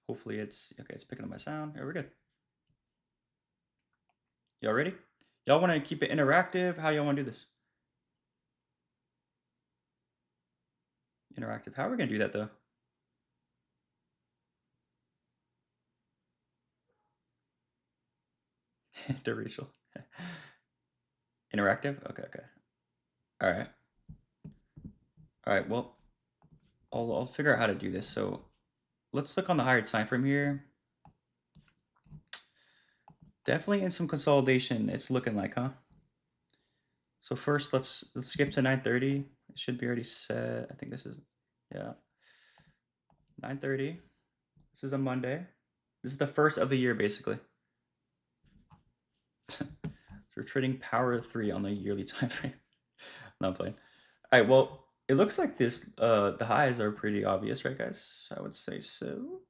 Hopefully it's okay. It's picking up my sound. Yeah, we're good. Y'all ready? Y'all want to keep it interactive? How y'all want to do this? Interactive. How are we gonna do that though? Interracial. Interactive. Okay. Okay. All right. All right. Well, I'll figure out how to do this. So let's look on the higher time frame here. Definitely in some consolidation. It's looking like, huh? So first, let's skip to 9:30. It should be already set. I think this is, yeah, 9:30. This is a Monday. This is the first of the year, basically. So we're trading power 3 on the yearly time frame. Not playing. All right. Well, it looks like this. The highs are pretty obvious, right, guys? I would say so.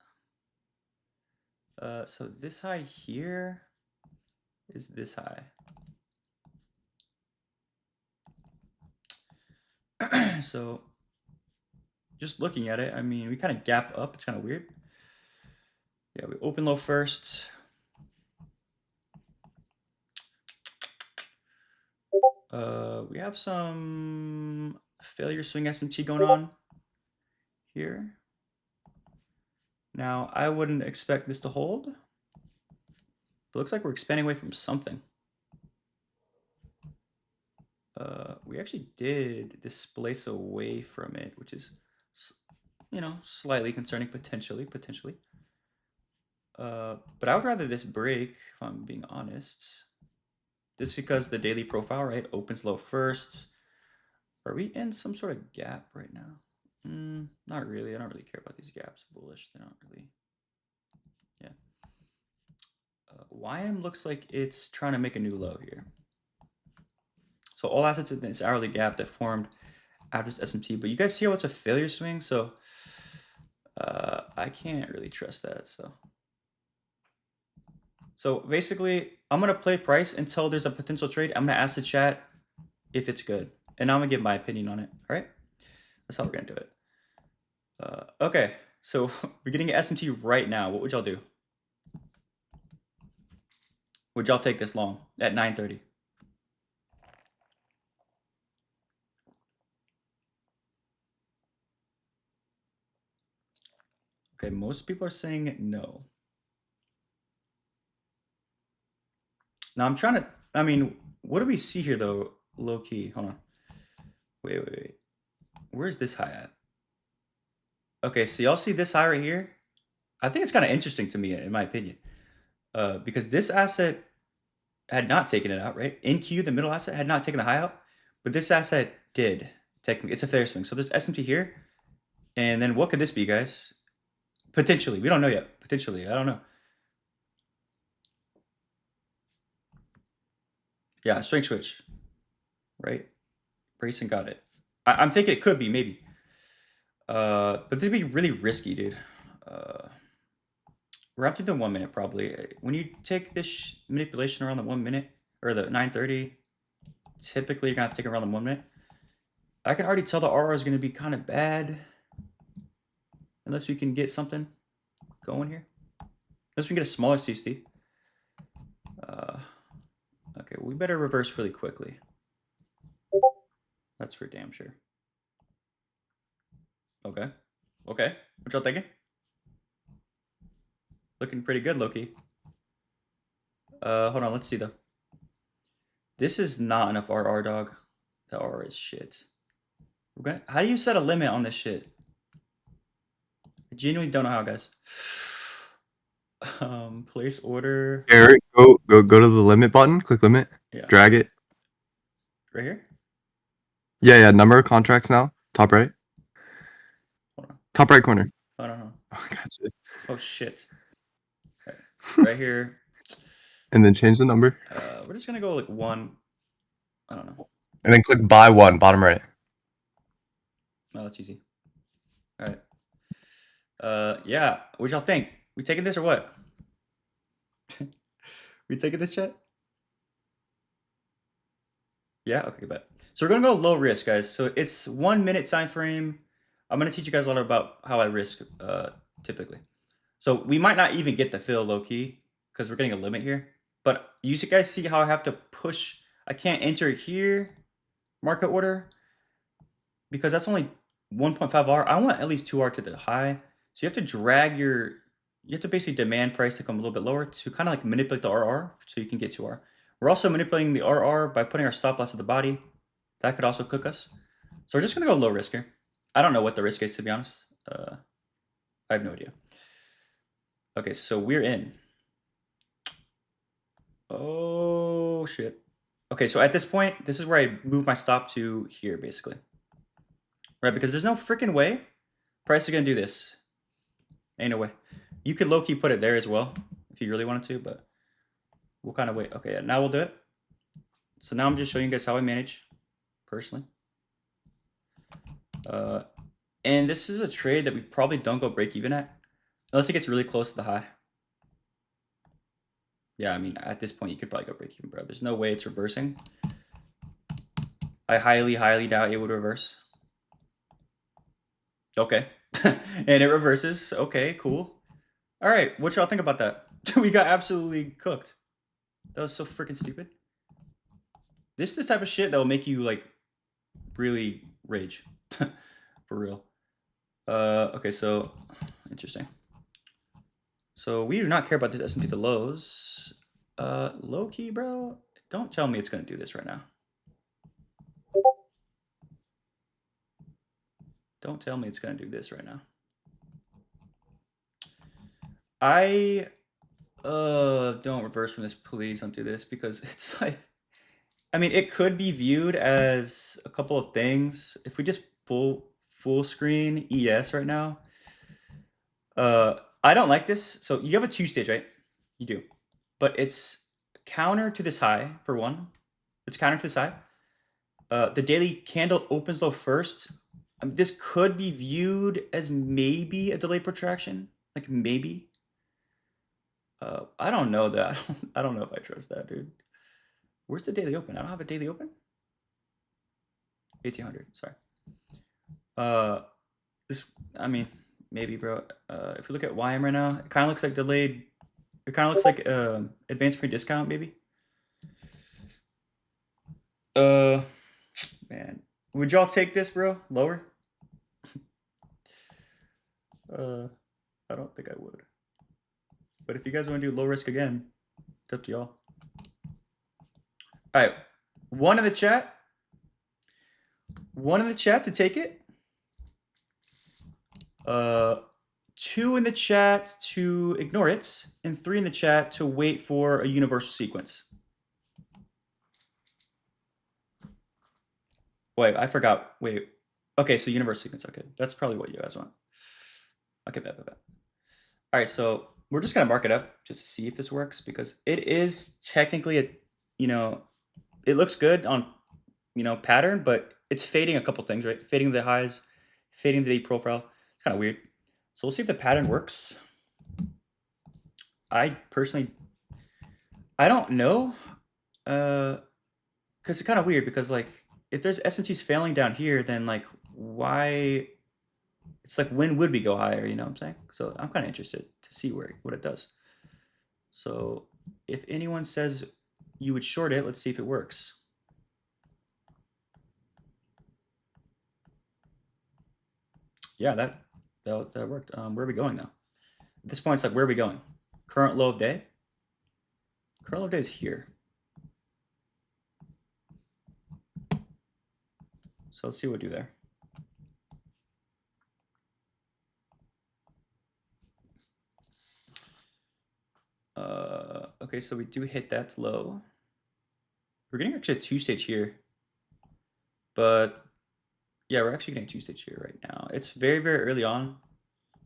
So this high here is this high. So just looking at it, I mean, we kind of gap up. It's kind of weird. Yeah, we open low first. We have some failure swing SMT going on here. Now, I wouldn't expect this to hold. But it looks like we're expanding away from something. We actually did displace away from it, which is, you know, slightly concerning potentially. But I would rather this break, if I'm being honest. Just because the daily profile, right, opens low first. Are we in some sort of gap right now? Not really. I don't really care about these gaps. Bullish. They're not really. Yeah. YM looks like it's trying to make a new low here. So all assets in this hourly gap that formed after this SMT. But you guys see how it's a failure swing? So I can't really trust that. So basically, I'm going to play price until there's a potential trade. I'm going to ask the chat if it's good. And I'm going to give my opinion on it. All right? That's how we're going to do it. Okay. So we're getting an SMT right now. What would y'all do? Would y'all take this long at 9:30? Okay, most people are saying no. Now I'm trying to, I mean, what do we see here though? Low key. Hold on. Wait. Where's this high at? Okay, so y'all see this high right here? I think it's kind of interesting to me, in my opinion, because this asset had not taken it out, right? NQ, the middle asset, had not taken the high out, but this asset did. Technically, it's a fair swing. So there's SMT here, and then what could this be, guys? Potentially, we don't know yet. Potentially, I don't know. Yeah, strength switch, right? Brayson got it. I'm thinking it could be, maybe. But this would be really risky, dude. We're up to the 1 minute probably. When you take this manipulation around the 1 minute or the 9:30, typically you're gonna have to take around the 1 minute. I can already tell the RR is gonna be kind of bad unless we can get something going here. Unless we can get a smaller CST. Okay, we better reverse really quickly. That's for damn sure. Okay. What y'all thinking? Looking pretty good, Loki. Hold on, let's see though. This is not enough RR, dog. The RR is shit. How do you set a limit on this shit? I genuinely don't know how, guys. Place order. Eric, go to the limit button. Click limit. Yeah. Drag it. Right here? Yeah. Number of contracts now. Top right. Hold on. Top right corner. Hold on. Oh, gotcha. Oh shit. Right here. And then change the number. We're just gonna go like 1. I don't know. And then click buy 1, bottom right. No, that's easy. All right. Yeah. What y'all think? We taking this or what? We taking this, chat? Yeah. Okay, bet. So we're gonna go low risk, guys. So it's 1 minute time frame. I'm gonna teach you guys a lot about how I risk typically. So we might not even get the fill low key because we're getting a limit here. But you guys see how I have to push? I can't enter here, market order, because that's only 1.5R. I want at least 2R to the high. So you have to drag you have to basically demand price to come a little bit lower to kind of like manipulate the RR so you can get 2R. We're also manipulating the RR by putting our stop loss at the body. That could also cook us. So we're just going to go low risk here. I don't know what the risk is, to be honest. I have no idea. Okay, so we're in. Oh, shit. Okay, so at this point, this is where I move my stop to here, basically. Right, because there's no freaking way price is going to do this. Ain't no way. You could low-key put it there as well if you really wanted to, but we'll kind of wait. Okay, yeah, now we'll do it. So now I'm just showing you guys how I manage personally. And this is a trade that we probably don't go break even at unless it gets really close to the high. Yeah, I mean, at this point, you could probably go break even, bro. There's no way it's reversing. I highly, highly doubt it would reverse. Okay. And it reverses. Okay, cool. All right, what y'all think about that? We got absolutely cooked. That was so freaking stupid. This is the type of shit that will make you, like, really rage. For real. Okay, so, interesting. So we do not care about this S&P to lows. Low key, bro. Don't tell me it's going to do this right now. Don't tell me it's going to do this right now. I don't reverse from this. Please don't do this because it's like, I mean, it could be viewed as a couple of things. If we just full screen ES right now, I don't like this. So you have a 2-stage, right? You do, but it's counter to this high for one. It's counter to this high. The daily candle opens low first. This could be viewed as maybe a delayed protraction, like maybe. I don't know that. I don't know if I trust that, dude. Where's the daily open? I don't have a daily open. 1800. Sorry. This. I mean, maybe, bro. If we look at YM right now, it kind of looks like delayed. It kind of looks like advanced pre-discount, maybe. Man, would y'all take this, bro? Lower? I don't think I would. But if you guys want to do low risk again, it's up to y'all. All right, one in the chat. One in the chat to take it. 2 in the chat to ignore it, and 3 in the chat to wait for a universal sequence. Wait, I forgot. Wait. Okay, so universal sequence. Okay, that's probably what you guys want. Okay, bet. All right, so we're just gonna mark it up just to see if this works because it is technically a, it looks good on, pattern, but it's fading a couple things, right? Fading the highs, fading the profile. Kind of weird. So we'll see if the pattern works. I personally, I don't know, because it's kind of weird because like if there's S&Ps failing down here, then like why? It's like when would we go higher? You know what I'm saying? So I'm kind of interested to see what it does. So if anyone says you would short it, let's see if it works. Yeah, that worked. Where are we going now? At this point, it's like, where are we going? Current low of day? Current low of day is here. So let's see what we'll do there. Okay, so we do hit that low. We're getting actually a 2-stage here. But yeah, we're actually getting a 2-stage here right now. It's very, very early on.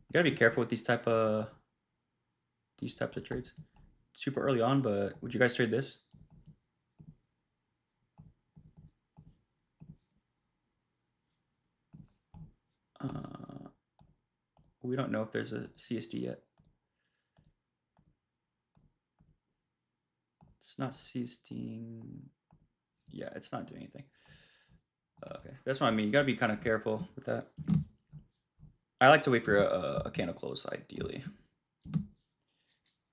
You gotta be careful with these types of trades. Super early on, but would you guys trade this? We don't know if there's a CSD yet. It's not CSDing. Yeah, it's not doing anything. Okay, that's what I mean. You gotta be kind of careful with that. I like to wait for a candle close, ideally.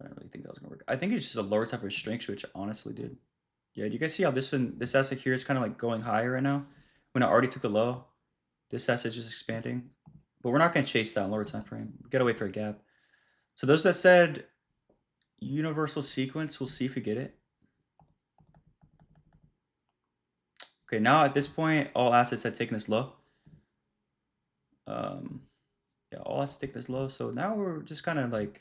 I don't really think that was gonna work. I think it's just a lower type of strength switch, honestly, dude. Yeah, do you guys see how this asset here is kind of like going higher right now? When I already took the low, this asset's just expanding. But we're not gonna chase that lower time frame. We gotta wait for a gap. So those that said universal sequence, we'll see if we get it. Okay, now at this point, all assets have taken this low. Yeah, all assets take this low. So now we're just kind of like,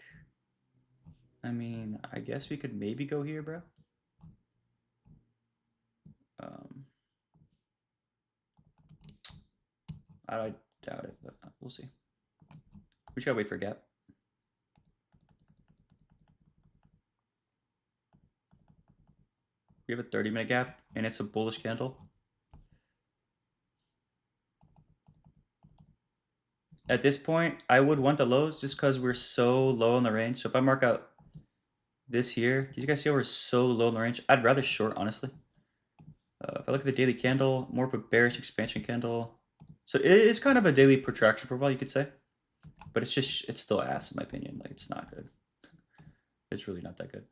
I mean, I guess we could maybe go here, bro. I doubt it, but we'll see. We just gotta wait for a gap. We have a 30-minute gap, and it's a bullish candle. At this point, I would want the lows just because we're so low in the range. So if I mark out this here, you guys see how we're so low in the range? I'd rather short, honestly. If I look at the daily candle, more of a bearish expansion candle. So it is kind of a daily protraction profile, you could say. But it's still ass in my opinion. Like, it's not good. It's really not that good.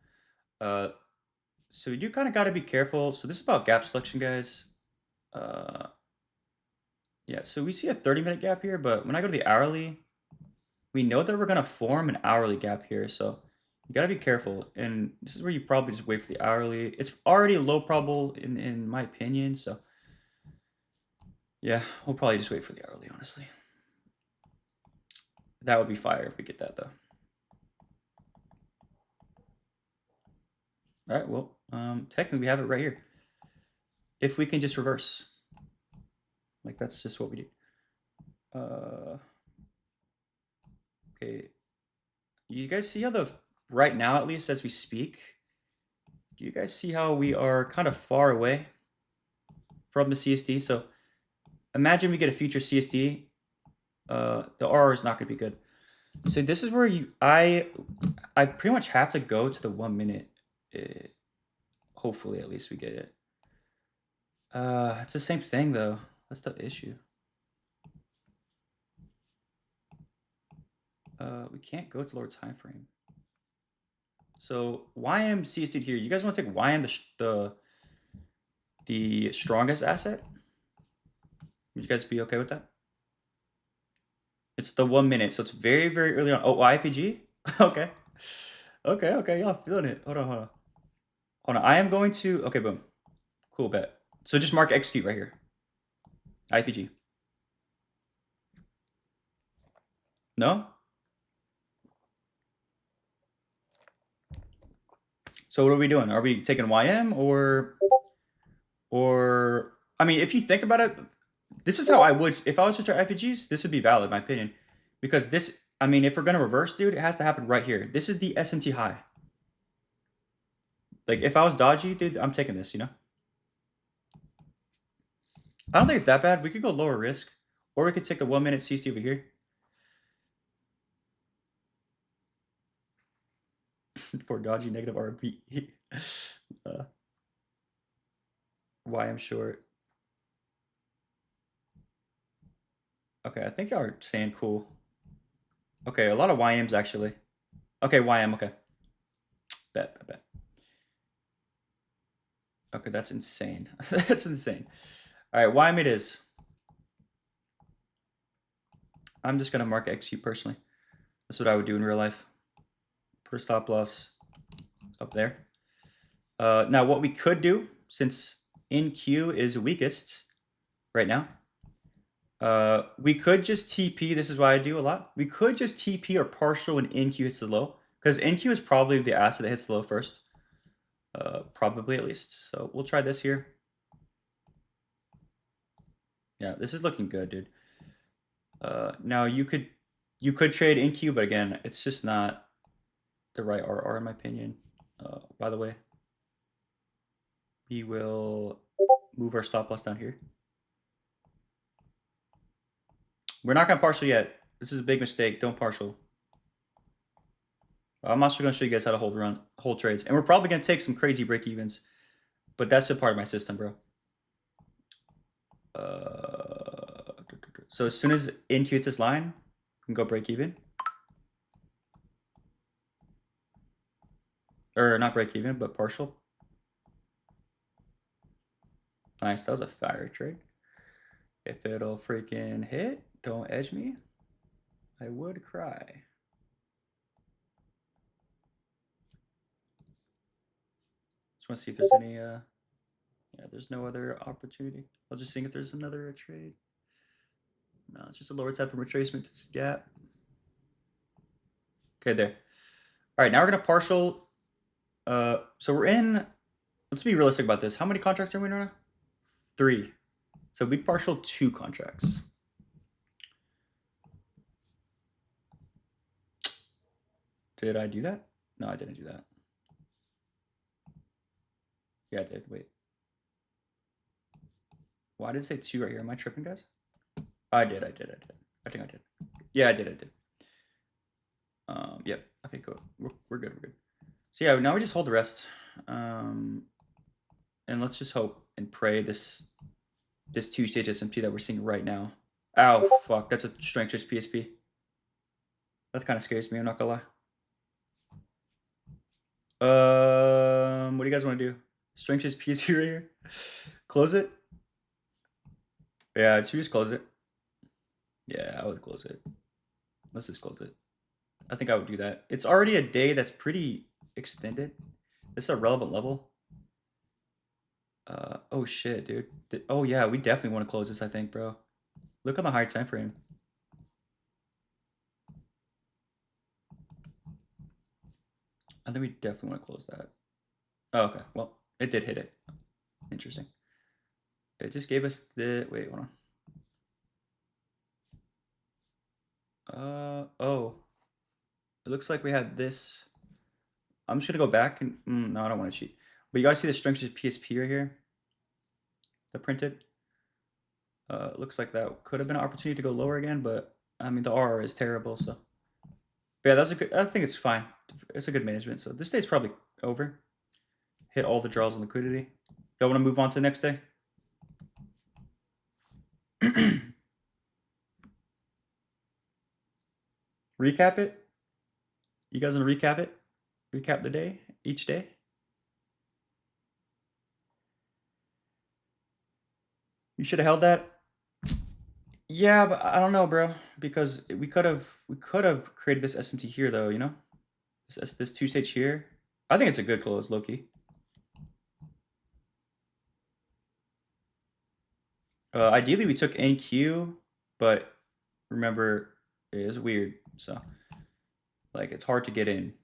So you do kind of got to be careful. So this is about gap selection, guys. Yeah, so we see a 30-minute gap here, but when I go to the hourly, we know that we're going to form an hourly gap here. So you got to be careful. And this is where you probably just wait for the hourly. It's already low probable in my opinion. So yeah, we'll probably just wait for the hourly, honestly. That would be fire if we get that, though. All right, well, technically we have it right here. If we can just reverse. Like, that's just what we do. Okay. You guys see how right now, at least as we speak, do you guys see how we are kind of far away from the CSD? So imagine we get a future CSD. The R is not going to be good. So this is where I pretty much have to go to the 1 minute. Hopefully, at least we get it. It's the same thing though. That's the issue. We can't go to lower time frame. So YM CSD here. You guys want to take YM the strongest asset? Would you guys be okay with that? It's the 1 minute, so it's very, very early on. Oh, IFG? Okay. Okay, y'all feeling it. Hold on. I am going to, okay, boom. Cool, bet. So just mark execute right here. IFG. No? So what are we doing? Are we taking YM or I mean, if you think about it, this is how I would, if I was to try IFGs, this would be valid, in my opinion. Because this, I mean, if we're going to reverse, dude, it has to happen right here. This is the SMT high. Like, if I was dodgy, dude, I'm taking this, you know? I don't think it's that bad. We could go lower risk. Or we could take the 1 minute CST over here. For dodgy negative RB. Why I'm short. Okay, I think y'all are saying cool. Okay, a lot of YMs actually. Okay, YM, okay. Bet. Okay, that's insane. That's insane. All right, YM it is. I'm just going to mark XU personally. That's what I would do in real life. Put a stop loss up there. Now, what we could do, since NQ is weakest right now, we could just TP. This is what I do a lot. We could just TP or partial when NQ hits the low, because NQ is probably the asset that hits the low first. Probably at least. So we'll try this here. Yeah, this is looking good, dude. Now you could trade NQ, but again, it's just not the right RR in my opinion. By the way, we will move our stop loss down here. We're not gonna partial yet. This is a big mistake. Don't partial. I'm also gonna show you guys how to hold trades, and we're probably gonna take some crazy break evens, but that's a part of my system, bro. So as soon as NQ hits this line, we can go break even. or not break even, but partial. Nice, that was a fire trade. If it'll freaking hit, don't edge me. I would cry. Just want to see if there's any, yeah, there's no other opportunity. I'll just see if there's another trade. No, it's just a lower type of retracement to this gap. Okay, there. All right, now we're gonna partial. So we're in, let's be realistic about this. How many contracts are we in right now? 3. So we partial 2 contracts. Did I do that? No, I didn't do that. Yeah, I did. Wait. Why did it say 2 right here? Am I tripping, guys? I did. I think I did. Yeah, I did. Yep. Okay, cool. We're good. So yeah, now we just hold the rest. And let's just hope and pray this 2-stage SMT that we're seeing right now. Ow, fuck. That's a strength trace PSP. That kind of scares me, I'm not gonna lie. What do you guys want to do? Strength trace PSP right here? Close it? Yeah, should we just close it? Yeah, I would close it. Let's just close it. I think I would do that. It's already a day that's pretty extended. This is a relevant level. Oh shit, dude. Oh yeah, we definitely want to close this, I think, bro. Look on the higher time frame. I think we definitely want to close that. Oh, okay. Well, it did hit it. Interesting. It just gave us the, wait, hold on. Oh. It looks like we had this. I'm just gonna go back and, no, I don't want to cheat. But you guys see the strength of PSP right here? The printed? Looks like that could have been an opportunity to go lower again, but I mean, the R is terrible, so. But yeah, that's a good, I think it's fine. It's a good management. So this day's probably over. Hit all the draws on liquidity. Y'all want to move on to the next day? Recap it? You guys want to recap it? Recap the day? Each day? You should have held that. Yeah, but I don't know, bro, because we could have created this SMT here, though. You know, this 2-stage here. I think it's a good close, low key. Ideally, we took NQ, but remember, it is weird. So, like, it's hard to get in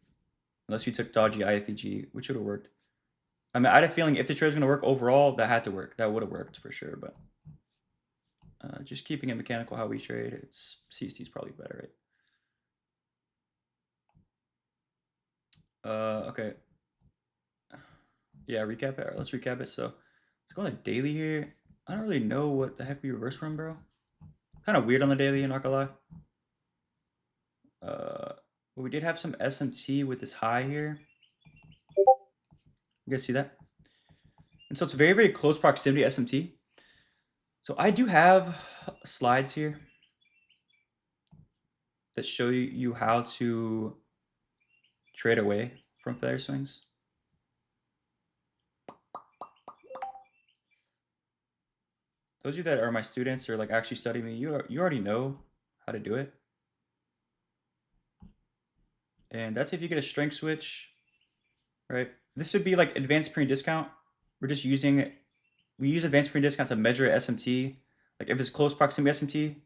unless you took dodgy IFEG, which would have worked. I mean, I had a feeling if the trade was gonna work overall, that had to work. That would have worked for sure, but. Just keeping it mechanical how we trade, it's CST is probably better, right? Okay. Yeah, recap it. Right, let's recap it. So let's go on the daily here. I don't really know what the heck we reverse from, bro. Kind of weird on the daily, I'm not gonna lie. But we did have some SMT with this high here. You guys see that? And so it's very, very close proximity SMT. So I do have slides here that show you how to trade away from failure swings. Those of you that are my students or like actually study me, you already know how to do it. And that's if you get a strength switch, right? This would be like advanced pre discount. We're just using, we use advanced pre discount to measure SMT. Like if it's close proximity SMT,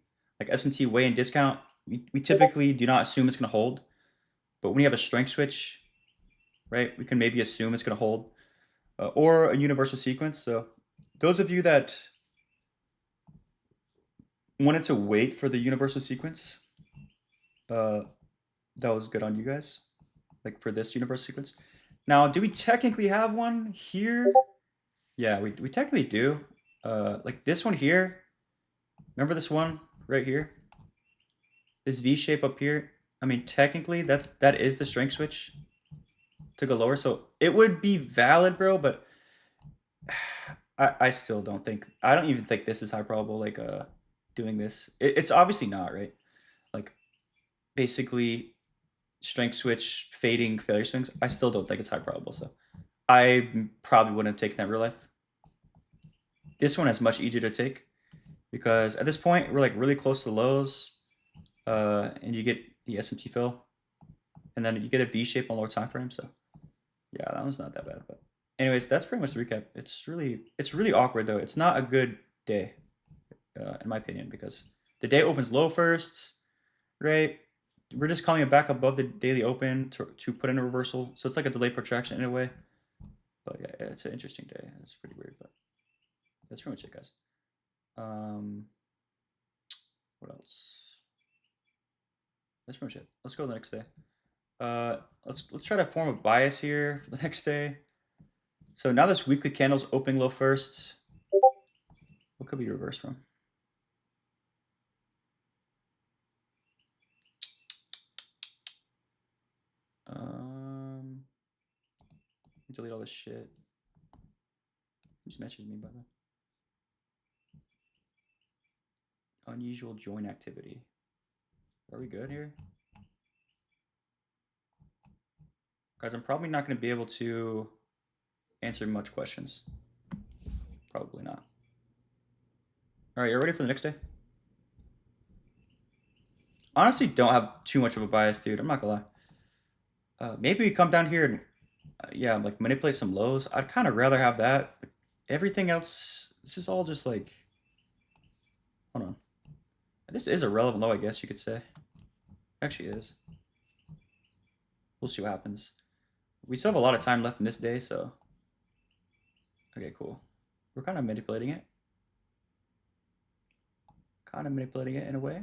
like SMT weigh in discount, we typically do not assume it's gonna hold. But when you have a strength switch, right, we can maybe assume it's gonna hold. Or a universal sequence. So those of you that wanted to wait for the universal sequence, that was good on you guys, like for this universal sequence. Now, do we technically have one here? Yeah, we technically do. Like this one here. Remember this one right here? This V shape up here. I mean, technically that is the strength switch to go lower. So it would be valid, bro, but I still don't think, I don't even think this is high probable, like doing this. It's obviously not, right? Like basically strength switch, fading failure swings, I still don't think it's high probable. So I probably wouldn't have taken that real life. This one is much easier to take because at this point we're like really close to the lows, and you get the SMT fill, and then you get a V shape on lower time frame. So yeah, that one's not that bad. But anyways, that's pretty much the recap. It's really awkward though. It's not a good day, in my opinion, because the day opens low first, right? We're just calling it back above the daily open to put in a reversal. So it's like a delay protraction in a way. But yeah, it's an interesting day. It's pretty weird, but that's pretty much it, guys. What else? That's pretty much it. Let's go to the next day. Let's try to form a bias here for the next day. So now this weekly candle's opening low first. What could be reversed from? Delete all this shit. Who's messaged me, by the way? Unusual join activity. Are we good here? Guys, I'm probably not going to be able to answer much questions. Probably not. All right, you ready for the next day? Honestly, don't have too much of a bias, dude. I'm not gonna lie. Maybe come down here and yeah, like manipulate some lows. I'd kind of rather have that. But everything else, this is all just like, hold on. This is a relevant low, I guess you could say. Actually is. We'll see what happens. We still have a lot of time left in this day, so. Okay, cool. We're kind of manipulating it. Kind of manipulating it in a way.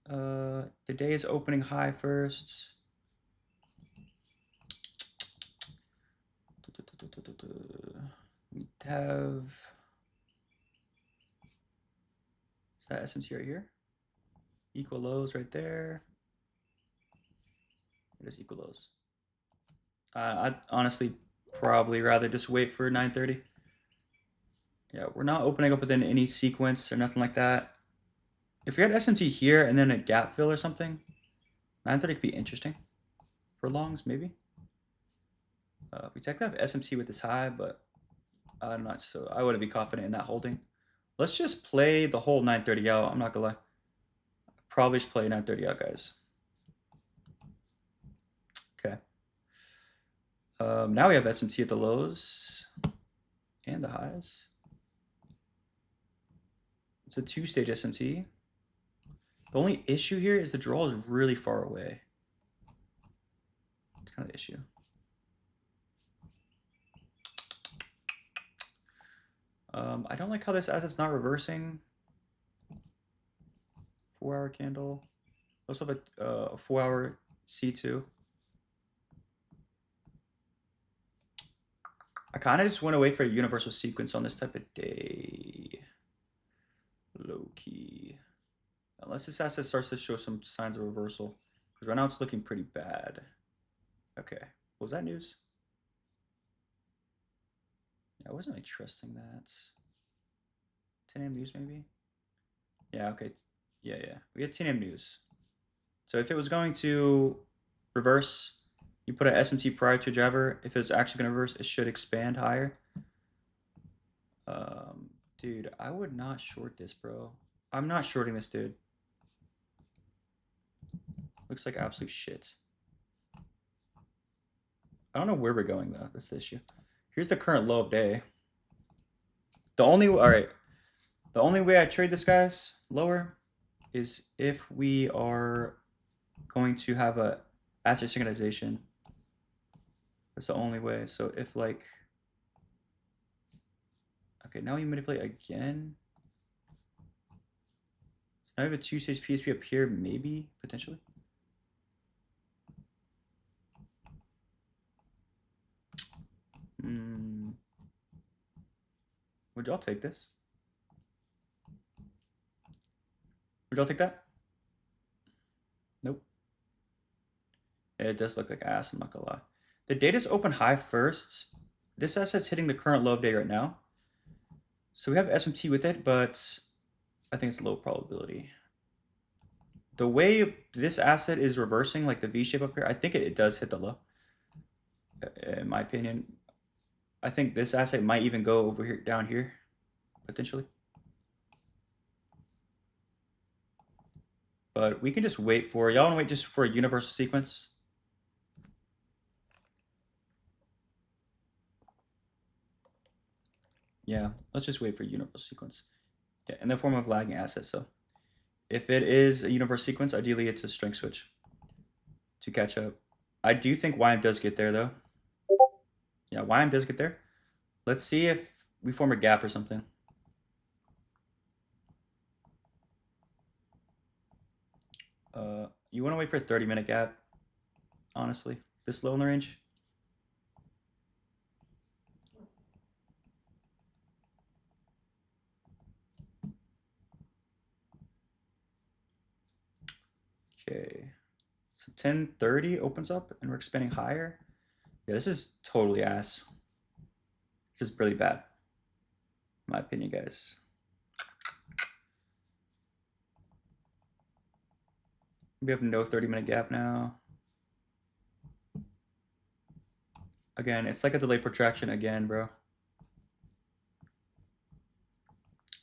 The day is opening high first. We have. Is that SMC right here? Equal lows right there. It is equal lows. I'd honestly probably rather just wait for 9:30. Yeah, we're not opening up within any sequence or nothing like that. If we had SMT here and then a gap fill or something, 9:30 could be interesting for longs maybe. We technically have SMT with this high, but I'm not so. I wouldn't be confident in that holding. Let's just play the whole 9:30 out. I'm not gonna lie. Probably just play 9:30 out, guys. Okay. Now we have SMT at the lows and the highs. It's a two-stage SMT. The only issue here is the draw is really far away. It's kind of the issue. I don't like how this asset's not reversing. 4-hour candle. Also have a 4-hour C2. I kind of just want to wait for a universal sequence on this type of day. Low key. Unless this asset starts to show some signs of reversal. Because right now it's looking pretty bad. Okay. What was that news? Yeah, I wasn't really trusting that. 10 a.m. news maybe? Yeah, okay. Yeah. We had 10 a.m. news. So if it was going to reverse, you put an SMT prior to a driver. If it's actually going to reverse, it should expand higher. Dude, I would not short this, bro. I'm not shorting this, dude. Looks like absolute shit. I don't know where we're going, though. That's the issue. Here's the current low of day. All right. The only way I trade this, guys, lower, is if we are going to have a asset synchronization. That's the only way. So if like, okay, now we manipulate again. Now we have a two-stage PSP up here, maybe, potentially. Would y'all take this? Would y'all take that? Nope. It does look like ass, I'm not gonna lie. The data's open high first. This asset's hitting the current low of day right now. So we have SMT with it, but I think it's low probability. the way this asset is reversing, like the V shape up here, I think it does hit the low. In my opinion, I think this asset might even go over here, down here, potentially. But we can just wait for, y'all wanna wait just for a universal sequence? Yeah, let's just wait for universal sequence. Yeah, in the form of lagging assets. So if it is a universal sequence, ideally it's a strength switch to catch up. I do think YM does get there though. Yeah, YM does get there. Let's see if we form a gap or something. You want to wait for a 30-minute gap, honestly, this low in the range. Okay, so 10:30 opens up and we're expanding higher. Yeah, this is totally ass. This is really bad, in my opinion, guys. We have no 30-minute gap now. Again, it's like a delayed protraction again, bro.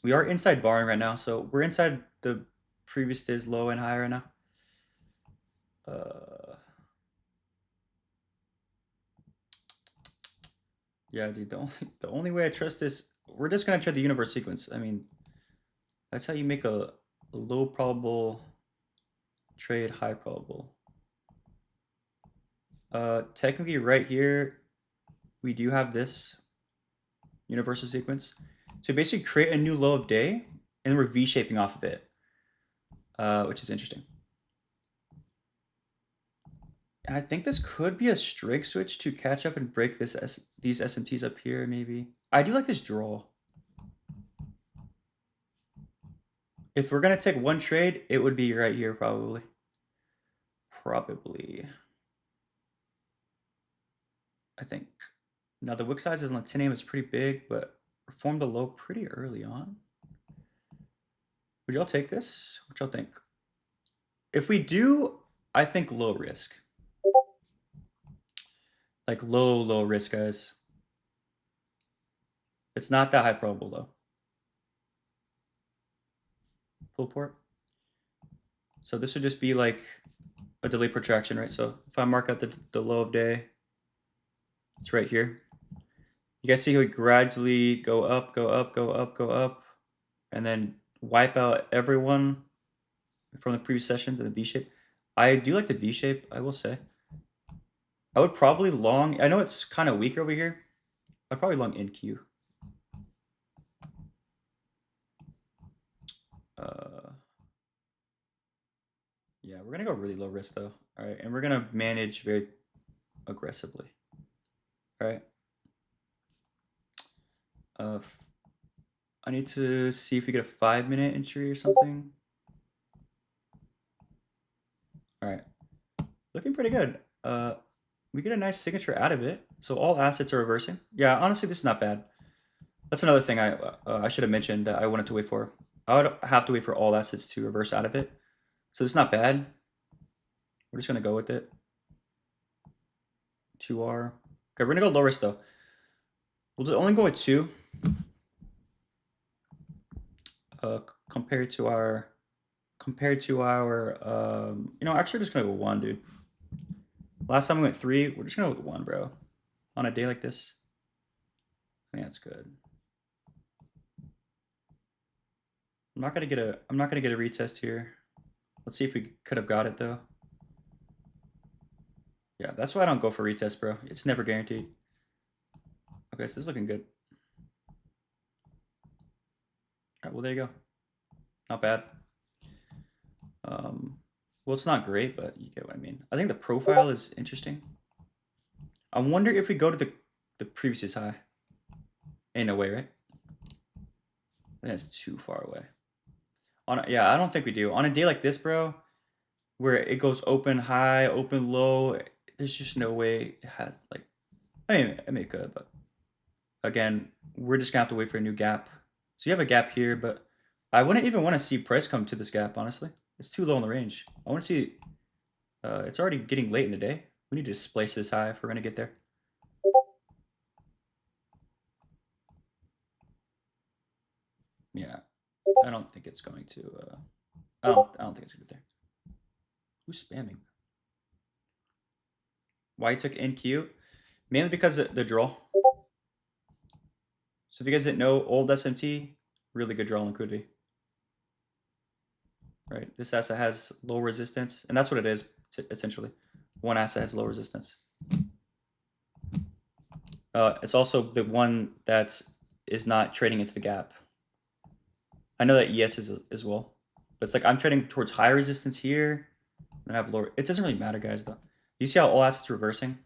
We are inside barring right now, so we're inside the previous day's low and high right now. Yeah, dude, the only way I trust this, we're just gonna try the universe sequence. I mean, that's how you make a low probable trade high probable. Technically right here, we do have this universal sequence. So basically create a new low of day and we're V-shaping off of it, which is interesting. And I think this could be a strike switch to catch up and break these SMTs up here, maybe. I do like this draw. If we're gonna take one trade, it would be right here, probably. I think. Now the wick size on the 10 AM is pretty big, but formed a low pretty early on. Would y'all take this? What y'all think? If we do, I think low risk. Like low risk, guys. It's not that high probable though. Full port. So this would just be like a delay protraction, right? So if I mark out the low of day, it's right here. You guys see how we gradually go up, go up, go up, go up, and then wipe out everyone from the previous sessions in the V shape. I do like the V shape, I will say. I would probably long, I know it's kind of weak over here. I'd probably long NQ. Yeah, we're gonna go really low risk though. All right, and we're gonna manage very aggressively. All right. I need to see if we get a 5-minute entry or something. All right, looking pretty good. We get a nice signature out of it. So all assets are reversing. Yeah, honestly, this is not bad. That's another thing I should have mentioned that I wanted to wait for. I would have to wait for all assets to reverse out of it. So it's not bad. We're just gonna go with it. 2R. Okay, we're gonna go low risk though. We'll just only go with 2. Compared to our, actually we're just gonna go 1, dude. Last time we went 3, we're just gonna go with 1, bro. On a day like this, I think that's good. I'm not gonna get a retest here. Let's see if we could have got it though. Yeah, that's why I don't go for retest, bro. It's never guaranteed. Okay, so this is looking good. All right, well, there you go. Not bad. Well, it's not great, but you get what I mean. I think the profile is interesting. I wonder if we go to the previous high. Ain't no way, right? I think that's too far away. Yeah, I don't think we do. On a day like this, bro, where it goes open high, open low, there's just no way it had like. I mean, it could, but again, we're just gonna have to wait for a new gap. So you have a gap here, but I wouldn't even want to see price come to this gap, honestly. It's too low in the range. I want to see. It's already getting late in the day. We need to displace this high if we're gonna get there. Yeah, I don't think it's going to. I don't think it's gonna get there. Who's spamming? Why you took NQ? Mainly because of the draw. So if you guys didn't know, old SMT, really good draw liquidity. Right, this asset has low resistance, and that's what it is essentially. One asset has low resistance. It's also the one that is not trading into the gap. I know that ES is as well, but it's like I'm trading towards high resistance here, and I have lower. It doesn't really matter, guys. Though, you see how all assets reversing?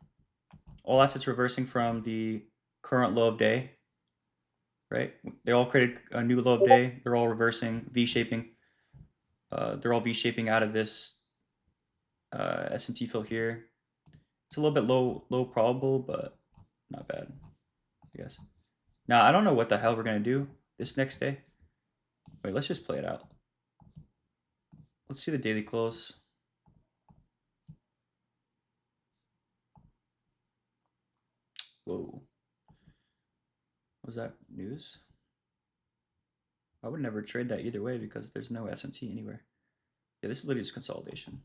All assets reversing from the current low of day. Right? They all created a new low of day. They're all reversing, V-shaping. They're all V-shaping out of this SMT fill here. It's a little bit low probable, but not bad, I guess. Now, I don't know what the hell we're going to do this next day. Wait, let's just play it out. Let's see the daily close. Whoa. Was that news? I would never trade that either way because there's no SMT anywhere. Yeah, this is literally just consolidation.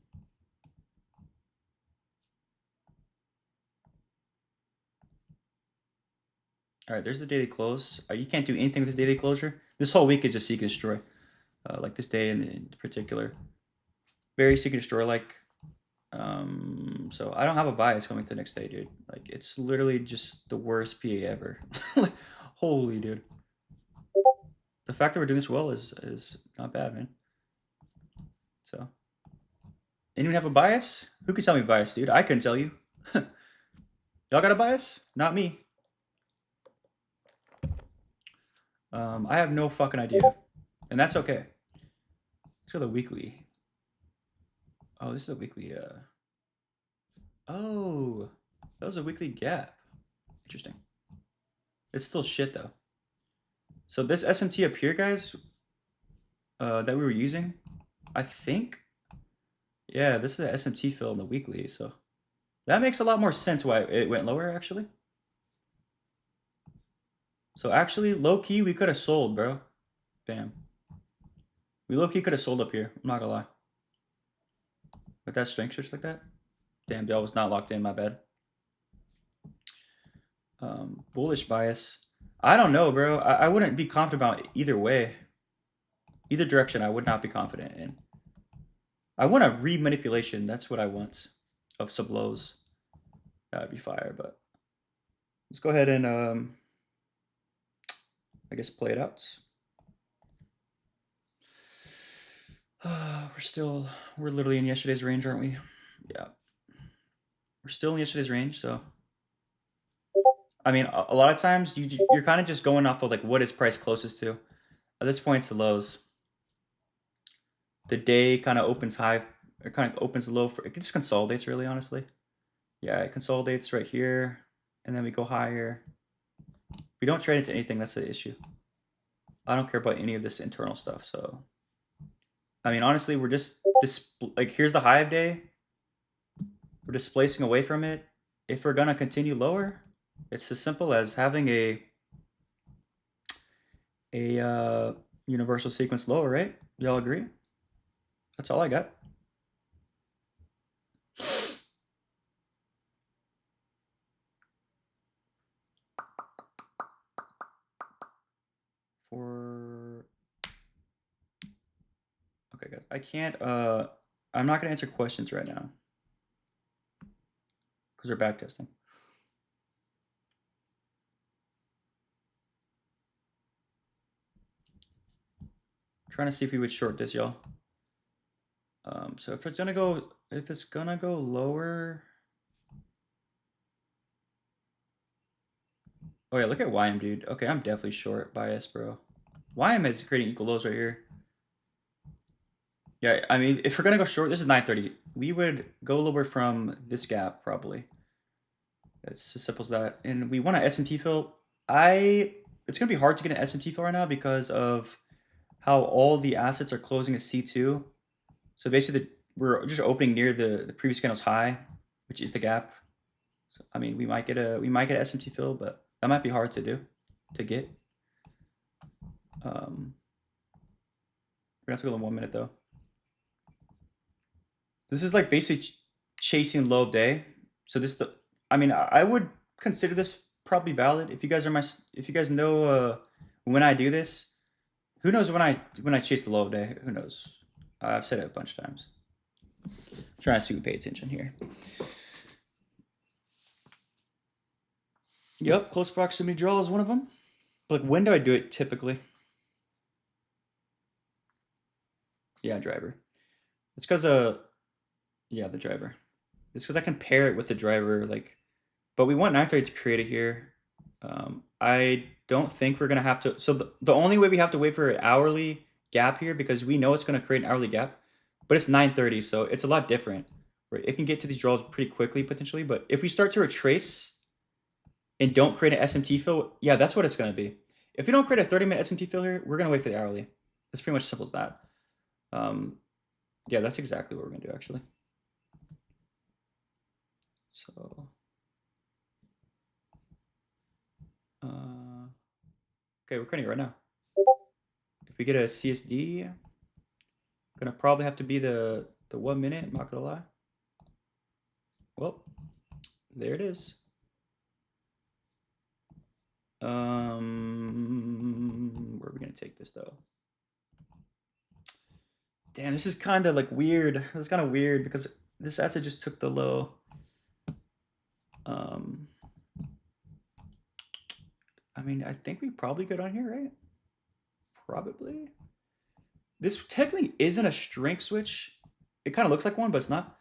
All right, there's the daily close. You can't do anything with this daily closure. This whole week is just seek and destroy. Like this day in particular. Very seek and destroy like. So I don't have a bias going to the next day, dude. Like it's literally just the worst PA ever. Holy dude. The fact that we're doing this well is not bad, man. So anyone have a bias? Who can tell me bias, dude? I couldn't tell you. Y'all got a bias? Not me. I have no fucking idea. And that's okay. Let's go to the weekly. Oh, this is a weekly oh, that was a weekly gap. Interesting. It's still shit though. So this SMT up here, guys, that we were using, I think, yeah, this is an SMT fill in the weekly, so that makes a lot more sense why it went lower, actually. So actually, low-key, we could have sold, bro. Bam. We low-key could have sold up here, I'm not gonna lie. With that strength switch like that? Damn, y'all was not locked in, my bad. Bullish bias. I don't know, bro. I wouldn't be confident about either way. Either direction, I would not be confident in. I want a re-manipulation. That's what I want of sub lows. That would be fire, but let's go ahead and I guess play it out. We're literally in yesterday's range, aren't we? Yeah. We're still in yesterday's range, so I mean, a lot of times you're kind of just going off of like what is price closest to. At this point, it's the lows. The day kind of opens high, it kind of opens low for it just consolidates really, honestly. Yeah, it consolidates right here, and then we go higher. We don't trade into anything. That's the issue. I don't care about any of this internal stuff. So, I mean, honestly, we're just like here's the high of day. We're displacing away from it. If we're gonna continue lower, it's as simple as having a universal sequence lower, right? Y'all agree? That's all I got. Okay, guys, I can't. I'm not gonna answer questions right now because we're backtesting. Trying to see if we would short this, y'all. So if it's gonna go lower. Oh yeah, look at YM, dude. Okay, I'm definitely short bias, bro. YM is creating equal lows right here. Yeah, I mean, if we're gonna go short, this is 930. We would go lower from this gap probably. It's as simple as that. And we want an SMT fill. It's gonna be hard to get an SMT fill right now because of how all the assets are closing at C2. So basically, we're just opening near the previous candle's high, which is the gap. So I mean, we might get a SMT fill, but that might be hard to get. We're gonna have to go in 1 minute though. This is like basically chasing low of day. So I mean, I would consider this probably valid. If you guys know when I do this, who knows when I chase the low of day? Who knows? I've said it a bunch of times. I'm trying to see who pay attention here. Yep, close proximity draw is one of them. But like, when do I do it typically? Yeah, driver. It's because yeah, the driver. It's because I can pair it with the driver, like, but we want 930 to create it here. I don't think we're gonna have to. So the only way we have to wait for an hourly gap here, because we know it's gonna create an hourly gap, but it's 930, so it's a lot different. Right? It can get to these draws pretty quickly potentially, but if we start to retrace and don't create an SMT fill, yeah, that's what it's gonna be. If we don't create a 30-minute SMT fill here, we're gonna wait for the hourly. It's pretty much simple as that. Yeah, that's exactly what we're gonna do actually. So, okay, we're creating it right now. If we get a CSD, gonna probably have to be the 1 minute. I'm not gonna lie. Well, there it is. Where are we gonna take this though? Damn, this is kind of like weird. This is kind of weird because this asset just took the low. I mean, I think we probably good on here, right? Probably. This technically isn't a strength switch. It kind of looks like one, but it's not.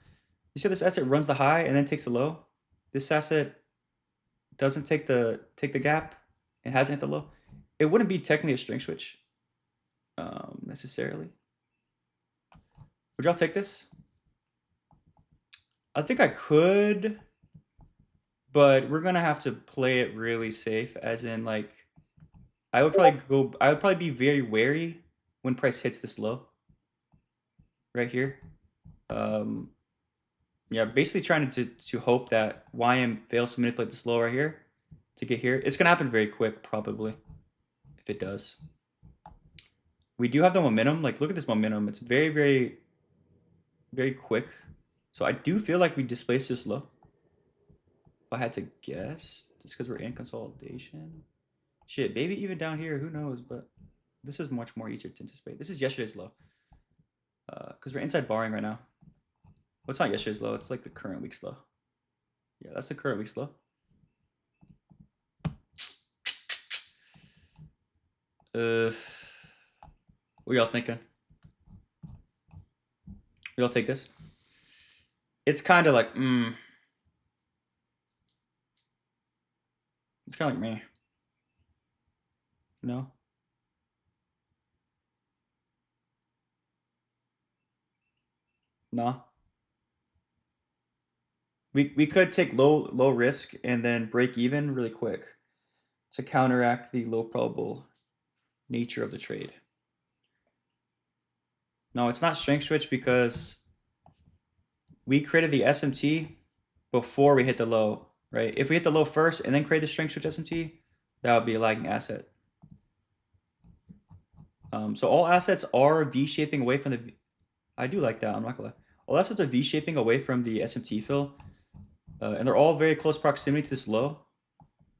You see this asset runs the high and then takes the low. This asset doesn't take the gap. It hasn't hit the low. It wouldn't be technically a strength switch necessarily. Would y'all take this? I think I could, but we're gonna have to play it really safe. As in, like, I would probably be very wary when price hits this low. Right here. Yeah, basically trying to hope that YM fails to manipulate this low right here to get here. It's gonna happen very quick, probably, if it does. We do have the momentum. Like, look at this momentum. It's very, very, very quick. So I do feel like we displaced this low. If I had to guess, just because we're in consolidation. Shit, maybe even down here, who knows? But this is much more easier to anticipate. This is yesterday's low. Because we're inside barring right now. Well, it's not yesterday's low. It's like the current week's low. Yeah, that's the current week's low. What y'all thinking? Y'all take this? It's kind of like, It's kind of like me. No? No? We could take low risk and then break even really quick to counteract the low probable nature of the trade. No, it's not strength switch because we created the SMT before we hit the low, right? If we hit the low first and then create the strength switch SMT, that would be a lagging asset. So all assets are V-shaping away from the. I do like that. I'm not gonna lie. All assets are V-shaping away from the SMT fill, and they're all very close proximity to this low.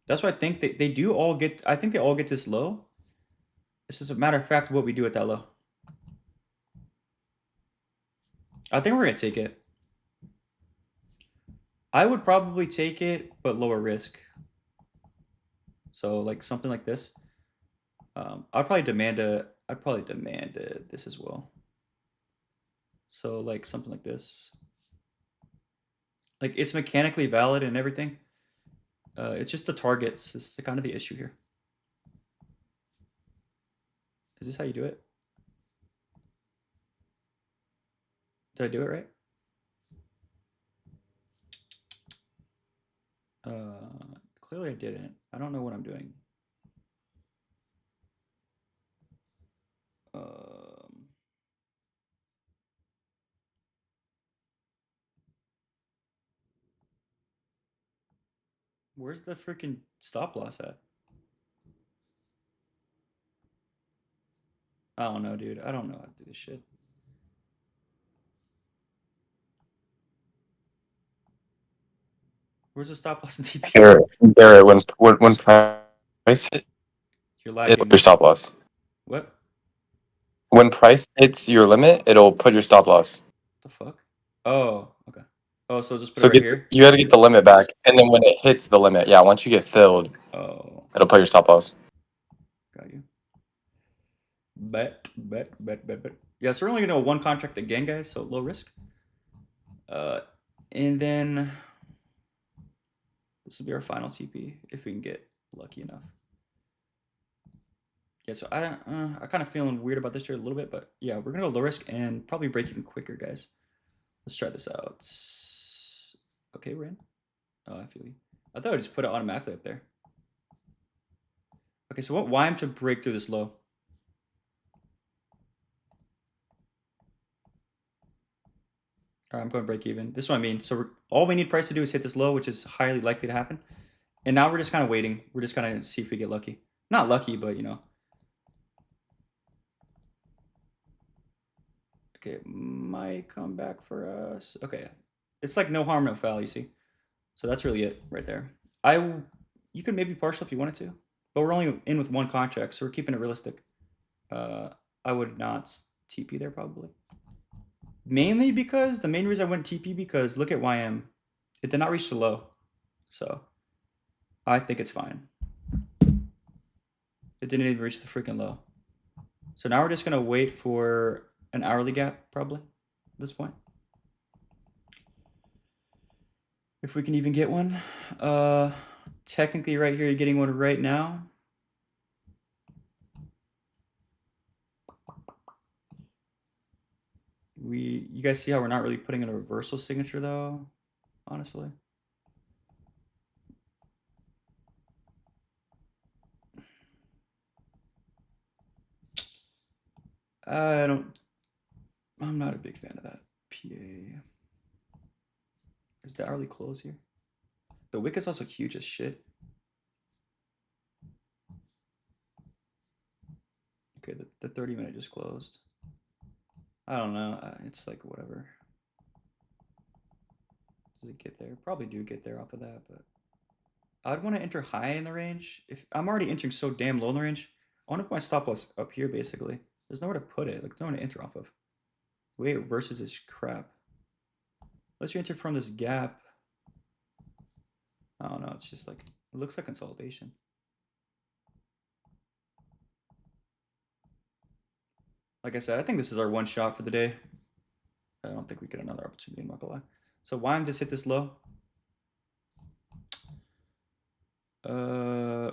That's why I think they do all get. I think they all get this low. This is a matter of fact what we do at that low. I think we're gonna take it. I would probably take it, but lower risk. So like something like this. I'd probably demand this as well. So like something like this. Like it's mechanically valid and everything. It's just the targets is kind of the issue here. Is this how you do it? Did I do it right? Clearly I didn't. I don't know what I'm doing. Where's the freaking stop loss at? I don't know, dude. I don't know how to do this shit. Where's the stop loss in TP? Garrett, when price hit, You're it'll lagging. put your stop loss. What? When price hits your limit, it'll put your stop loss. The fuck? Oh, okay. Oh, so just put it So right here? you got to get the limit back, and then when it hits the limit, yeah, once you get filled, Oh, it'll put your stop loss. got you. Bet. Yeah, so we're only gonna do one contract again, guys, so low risk. And then this will be our final TP if we can get lucky enough. Yeah, so I kind of feeling weird about this trade a little bit, but yeah, we're gonna go low risk and probably break even quicker, guys. Let's try this out. Okay, we're in. Oh, I feel you. I thought I just put it automatically up there. Okay, so what YM to break through this low? All right, I'm going to break even. This is what I mean. So all we need price to do is hit this low, which is highly likely to happen. And now we're just kind of waiting. We're just going to see if we get lucky. Not lucky, but you know. Okay, it might come back for us. Okay, it's like no harm, no foul, you see. So that's really it right there. You could maybe partial if you wanted to, but we're only in with one contract, so we're keeping it realistic. I would not TP there probably. Mainly because the main reason I went TP because look at YM, it did not reach the low, so I think it's fine. It didn't even reach the freaking low. So now we're just gonna wait for an hourly gap probably at this point. If we can even get one. Technically right here, you're getting one right now. You guys see how we're not really putting in a reversal signature though, honestly. I'm not a big fan of that. PA. Is the hourly close here? The wick is also huge as shit. Okay, the 30-minute just closed. I don't know. It's like whatever. Does it get there? Probably do get there off of that, but I'd want to enter high in the range. If I'm already entering so damn low in the range, I want to put my stop loss up here basically. There's nowhere to put it. Like, there's nowhere to enter off of. The way it reverses is crap. Unless you enter from this gap. I don't know. It's just like, it looks like consolidation. Like I said, I think this is our one shot for the day. I don't think we get another opportunity, I'm not gonna lie. So YM just hit this low.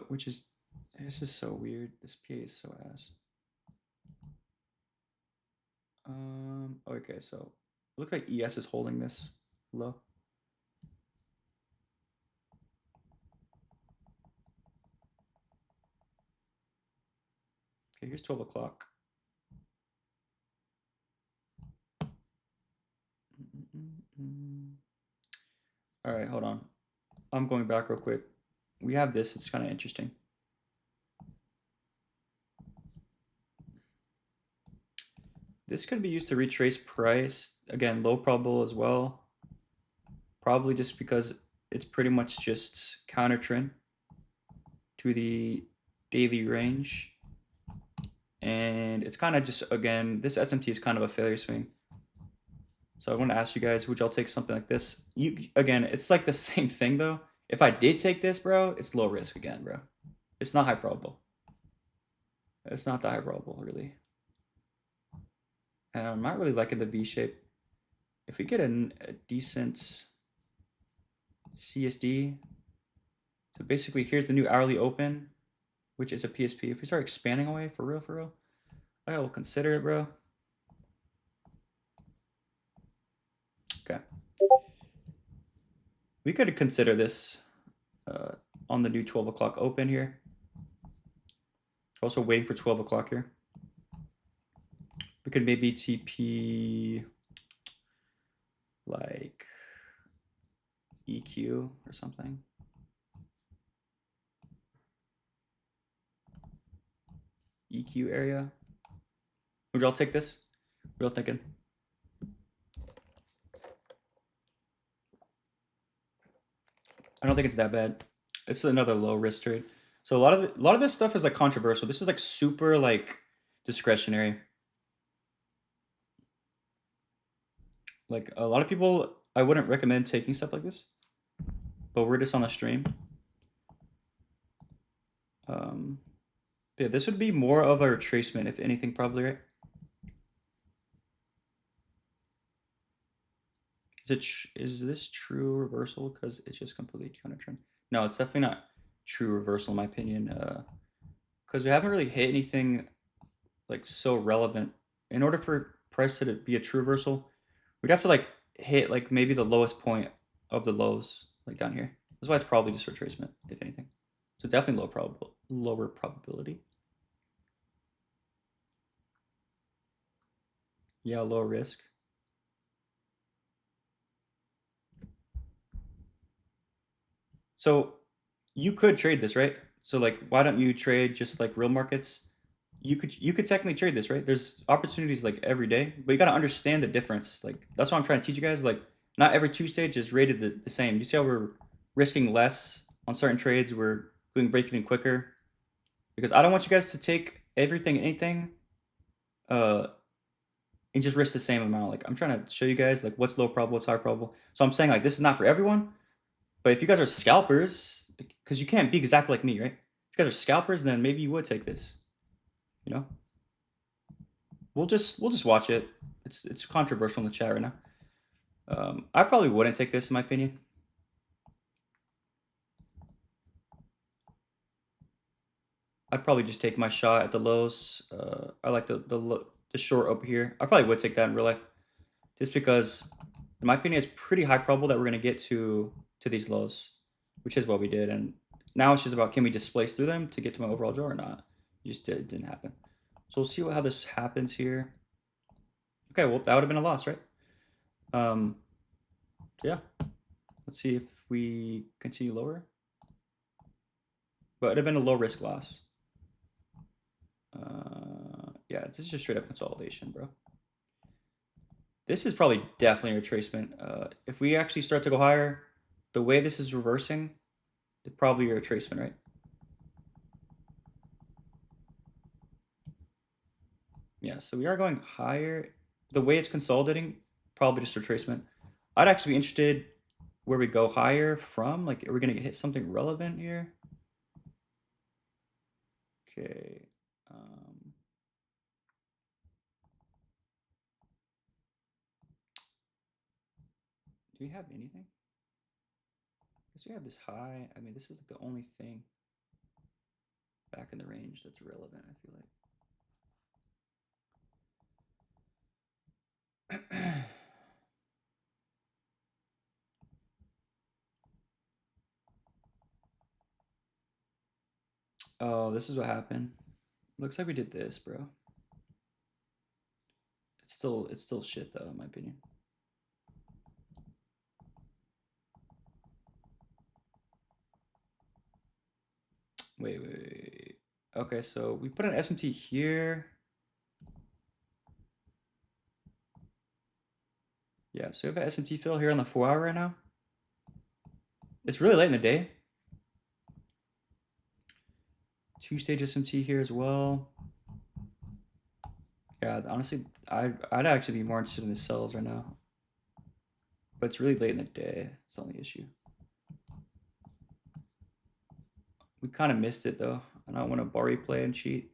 Which is, this is so weird. This PA is so ass. Okay, so it looks like ES is holding this low. Okay, here's 12 o'clock. All right, hold on. I'm going back real quick. We have this. It's kind of interesting. This could be used to retrace price. Again, low probable as well. Probably just because it's pretty much just counter trend to the daily range. And it's kind of just, again, this SMT is kind of a failure swing. So I want to ask you guys, would y'all take something like this? Again, it's like the same thing though. If I did take this, bro, it's low risk again, bro. It's not high probable. It's not that high probable, really. And I'm not really liking the V shape. If we get a decent CSD, so basically here's the new hourly open, which is a PSP. If we start expanding away, for real, I will consider it, bro. Okay. We could consider this on the new 12 o'clock open here. Also waiting for 12 o'clock here. We could maybe TP like EQ or something. EQ area. Would y'all take this? What y'all thinking? I don't think it's that bad. It's another low risk trade. So a lot of this stuff is like controversial. This is like super like discretionary. Like a lot of people, I wouldn't recommend taking stuff like this, but we're just on the stream. Yeah, this would be more of a retracement, if anything, probably, right? Is this true reversal? Because it's just completely counter trend. No, it's definitely not true reversal, in my opinion. Because we haven't really hit anything like so relevant. In order for price to be a true reversal, we'd have to like hit like maybe the lowest point of the lows, like down here. That's why it's probably just retracement, if anything. So definitely lower probability. Yeah, low risk. So you could trade this, right? So like, why don't you trade just like real markets? You could technically trade this, right? There's opportunities like every day, but you got to understand the difference. Like that's what I'm trying to teach you guys. Like not every two stage is rated the same. You see how we're risking less on certain trades? We're doing break even quicker because I don't want you guys to take everything, anything, and just risk the same amount. Like I'm trying to show you guys like what's low probable, what's high probable. So I'm saying like this is not for everyone, but if you guys are scalpers, because you can't be exactly like me, right? If you guys are scalpers, then maybe you would take this. You know, we'll just watch it. It's controversial in the chat right now. I probably wouldn't take this in my opinion. I'd probably just take my shot at the lows. I like the short over here. I probably would take that in real life, just because, in my opinion, it's pretty high probable that we're gonna get to these lows, which is what we did. And now it's just about can we displace through them to get to my overall draw or not. It didn't happen. So we'll see how this happens here. Okay, well that would have been a loss, right? Yeah. Let's see if we continue lower. But it'd have been a low risk loss. Yeah, this is just straight up consolidation, bro. This is probably definitely a retracement. If we actually start to go higher, the way this is reversing, it's probably a retracement, right? Yeah, so we are going higher. The way it's consolidating, probably just retracement. I'd actually be interested where we go higher from. Like, are we going to hit something relevant here? Okay. Do we have anything? I guess we have this high. I mean, this is like the only thing back in the range that's relevant, I feel like. Oh, this is what happened. Looks like we did this, bro. It's still shit though, in my opinion. Wait. Okay, so we put an SMT here. Yeah, so we have an SMT fill here on the 4 hour right now. It's really late in the day. 2-stage SMT here as well. Yeah, honestly, I'd actually be more interested in the sells right now. But it's really late in the day. It's the only issue. We kind of missed it though. I don't want to bar replay and cheat.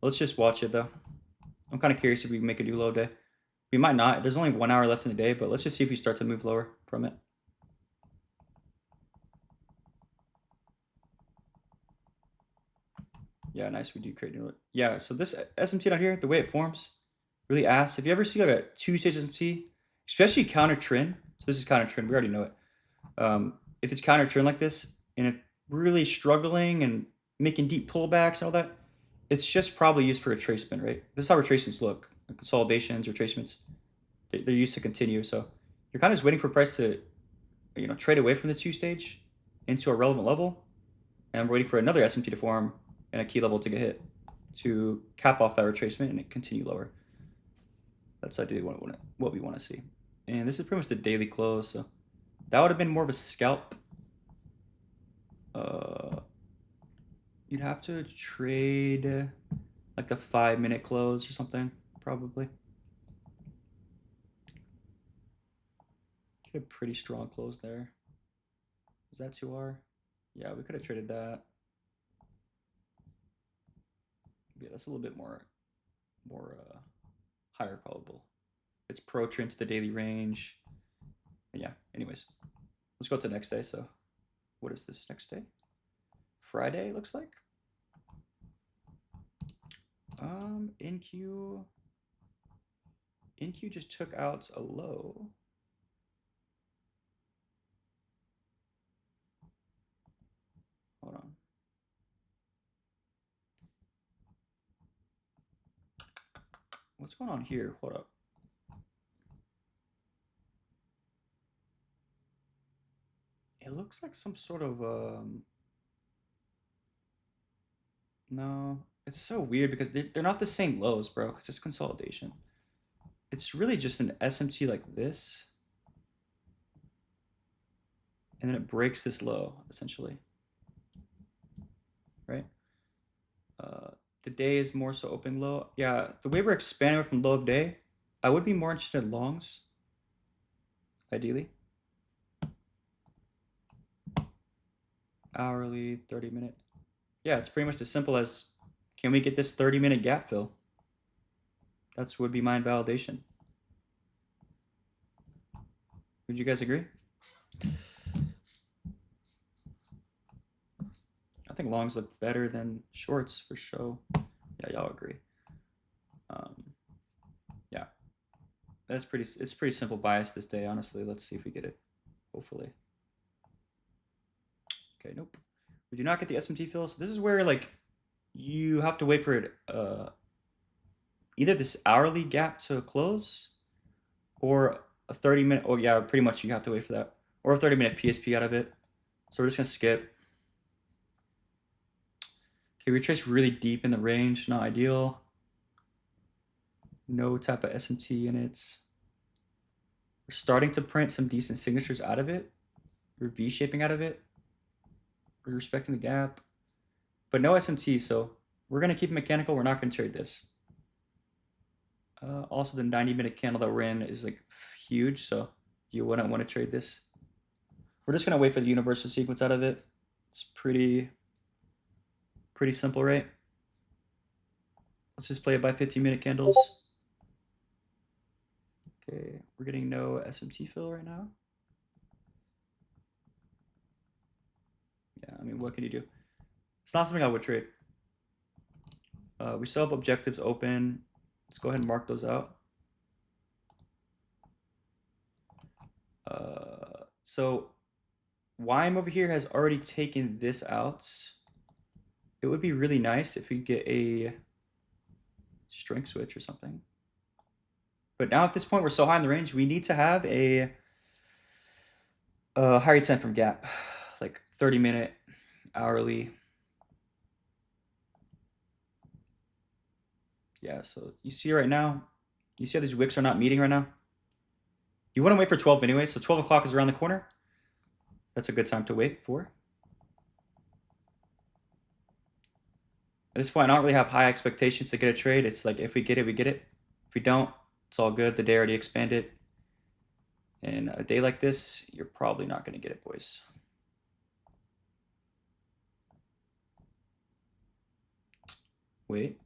Let's just watch it though. I'm kind of curious if we make a new low day. We might not. There's only 1 hour left in the day, but let's just see if we start to move lower from it. Yeah, nice. We do create new. Yeah, so this SMT down here, the way it forms, really ass. If you ever see like a 2-stage SMT, especially counter trend, so this is counter trend. We already know it. If it's counter trend like this and it really struggling and making deep pullbacks and all that, it's just probably used for retracement, right? This is how retracements look. Consolidations, retracements, they're used to continue. So you're kind of just waiting for price to, trade away from the 2-stage into a relevant level, and we're waiting for another SMT to form and a key level to get hit. to cap off that retracement and continue lower. That's ideally what we want to see. And this is pretty much the daily close, so that would have been more of a scalp. You'd have to trade like the 5-minute close or something, probably. Get a pretty strong close there. Is that 2R? Yeah, we could have traded that. Yeah, that's a little bit more higher probable. It's pro trend to the daily range. But yeah, anyways. Let's go to the next day. So what is this next day? Friday, looks like. NQ just took out a low. Hold on. What's going on here? Hold up. It looks like some sort of no, it's so weird because they're not the same lows, bro, because it's consolidation. It's really just an SMT like this. And then it breaks this low, essentially. Right? The day is more so open low. Yeah, the way we're expanding from low of day, I would be more interested in longs, ideally. Hourly, 30-minute. Yeah, it's pretty much as simple as, can we get this 30-minute gap fill? That's would be my invalidation. Would you guys agree? I think longs look better than shorts for sure. Yeah, y'all agree. Yeah, that's pretty. It's pretty simple bias this day, honestly. Let's see if we get it. Hopefully. Okay, nope. We do not get the SMT fill. So this is where like you have to wait for it. Either this hourly gap to close, or a 30-minute. Oh yeah, pretty much you have to wait for that, or a 30-minute PSP out of it. So we're just gonna skip. Okay, retrace really deep in the range, not ideal. No type of SMT in it. We're starting to print some decent signatures out of it. We're V-shaping out of it. We're respecting the gap. But no SMT, so we're going to keep it mechanical. We're not going to trade this. Also, the 90-minute candle that we're in is like huge, so you wouldn't want to trade this. We're just going to wait for the universal sequence out of it. It's pretty simple, right? Let's just play it by 15-minute candles. Okay, we're getting no SMT fill right now. Yeah, I mean, what can you do? It's not something I would trade. We still have objectives open. Let's go ahead and mark those out. So YM over here has already taken this out. It would be really nice if we get a strength switch or something. But now at this point, we're so high in the range, we need to have a higher time from gap, like 30-minute, hourly. Yeah, so you see right now, you see how these wicks are not meeting right now? You want to wait for 12 anyway, so 12 o'clock is around the corner. That's a good time to wait for. At this point, I don't really have high expectations to get a trade. It's like, if we get it, we get it. If we don't, it's all good. The day already expanded. And a day like this, you're probably not going to get it, boys. Wait.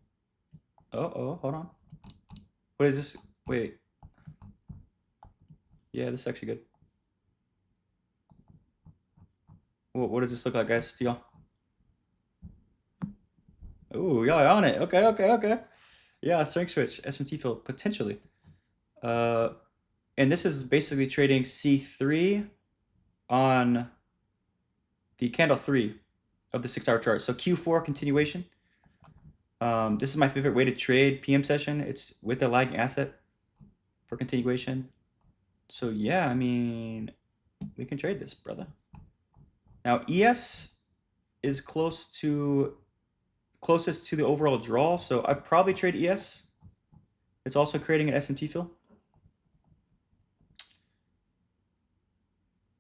Oh, hold on. What is this? Wait. Yeah, this is actually good. What does this look like, guys? Y'all? Ooh, y'all are on it. Okay. Yeah, strength switch, SMT fill, potentially. And this is basically trading C3 on the candle 3 of the 6-hour chart. So Q4 continuation. This is my favorite way to trade PM session. It's with a lagging asset for continuation. So yeah, I mean, we can trade this, brother. Now ES is close to closest to the overall draw, so I'd probably trade ES. It's also creating an SMT fill.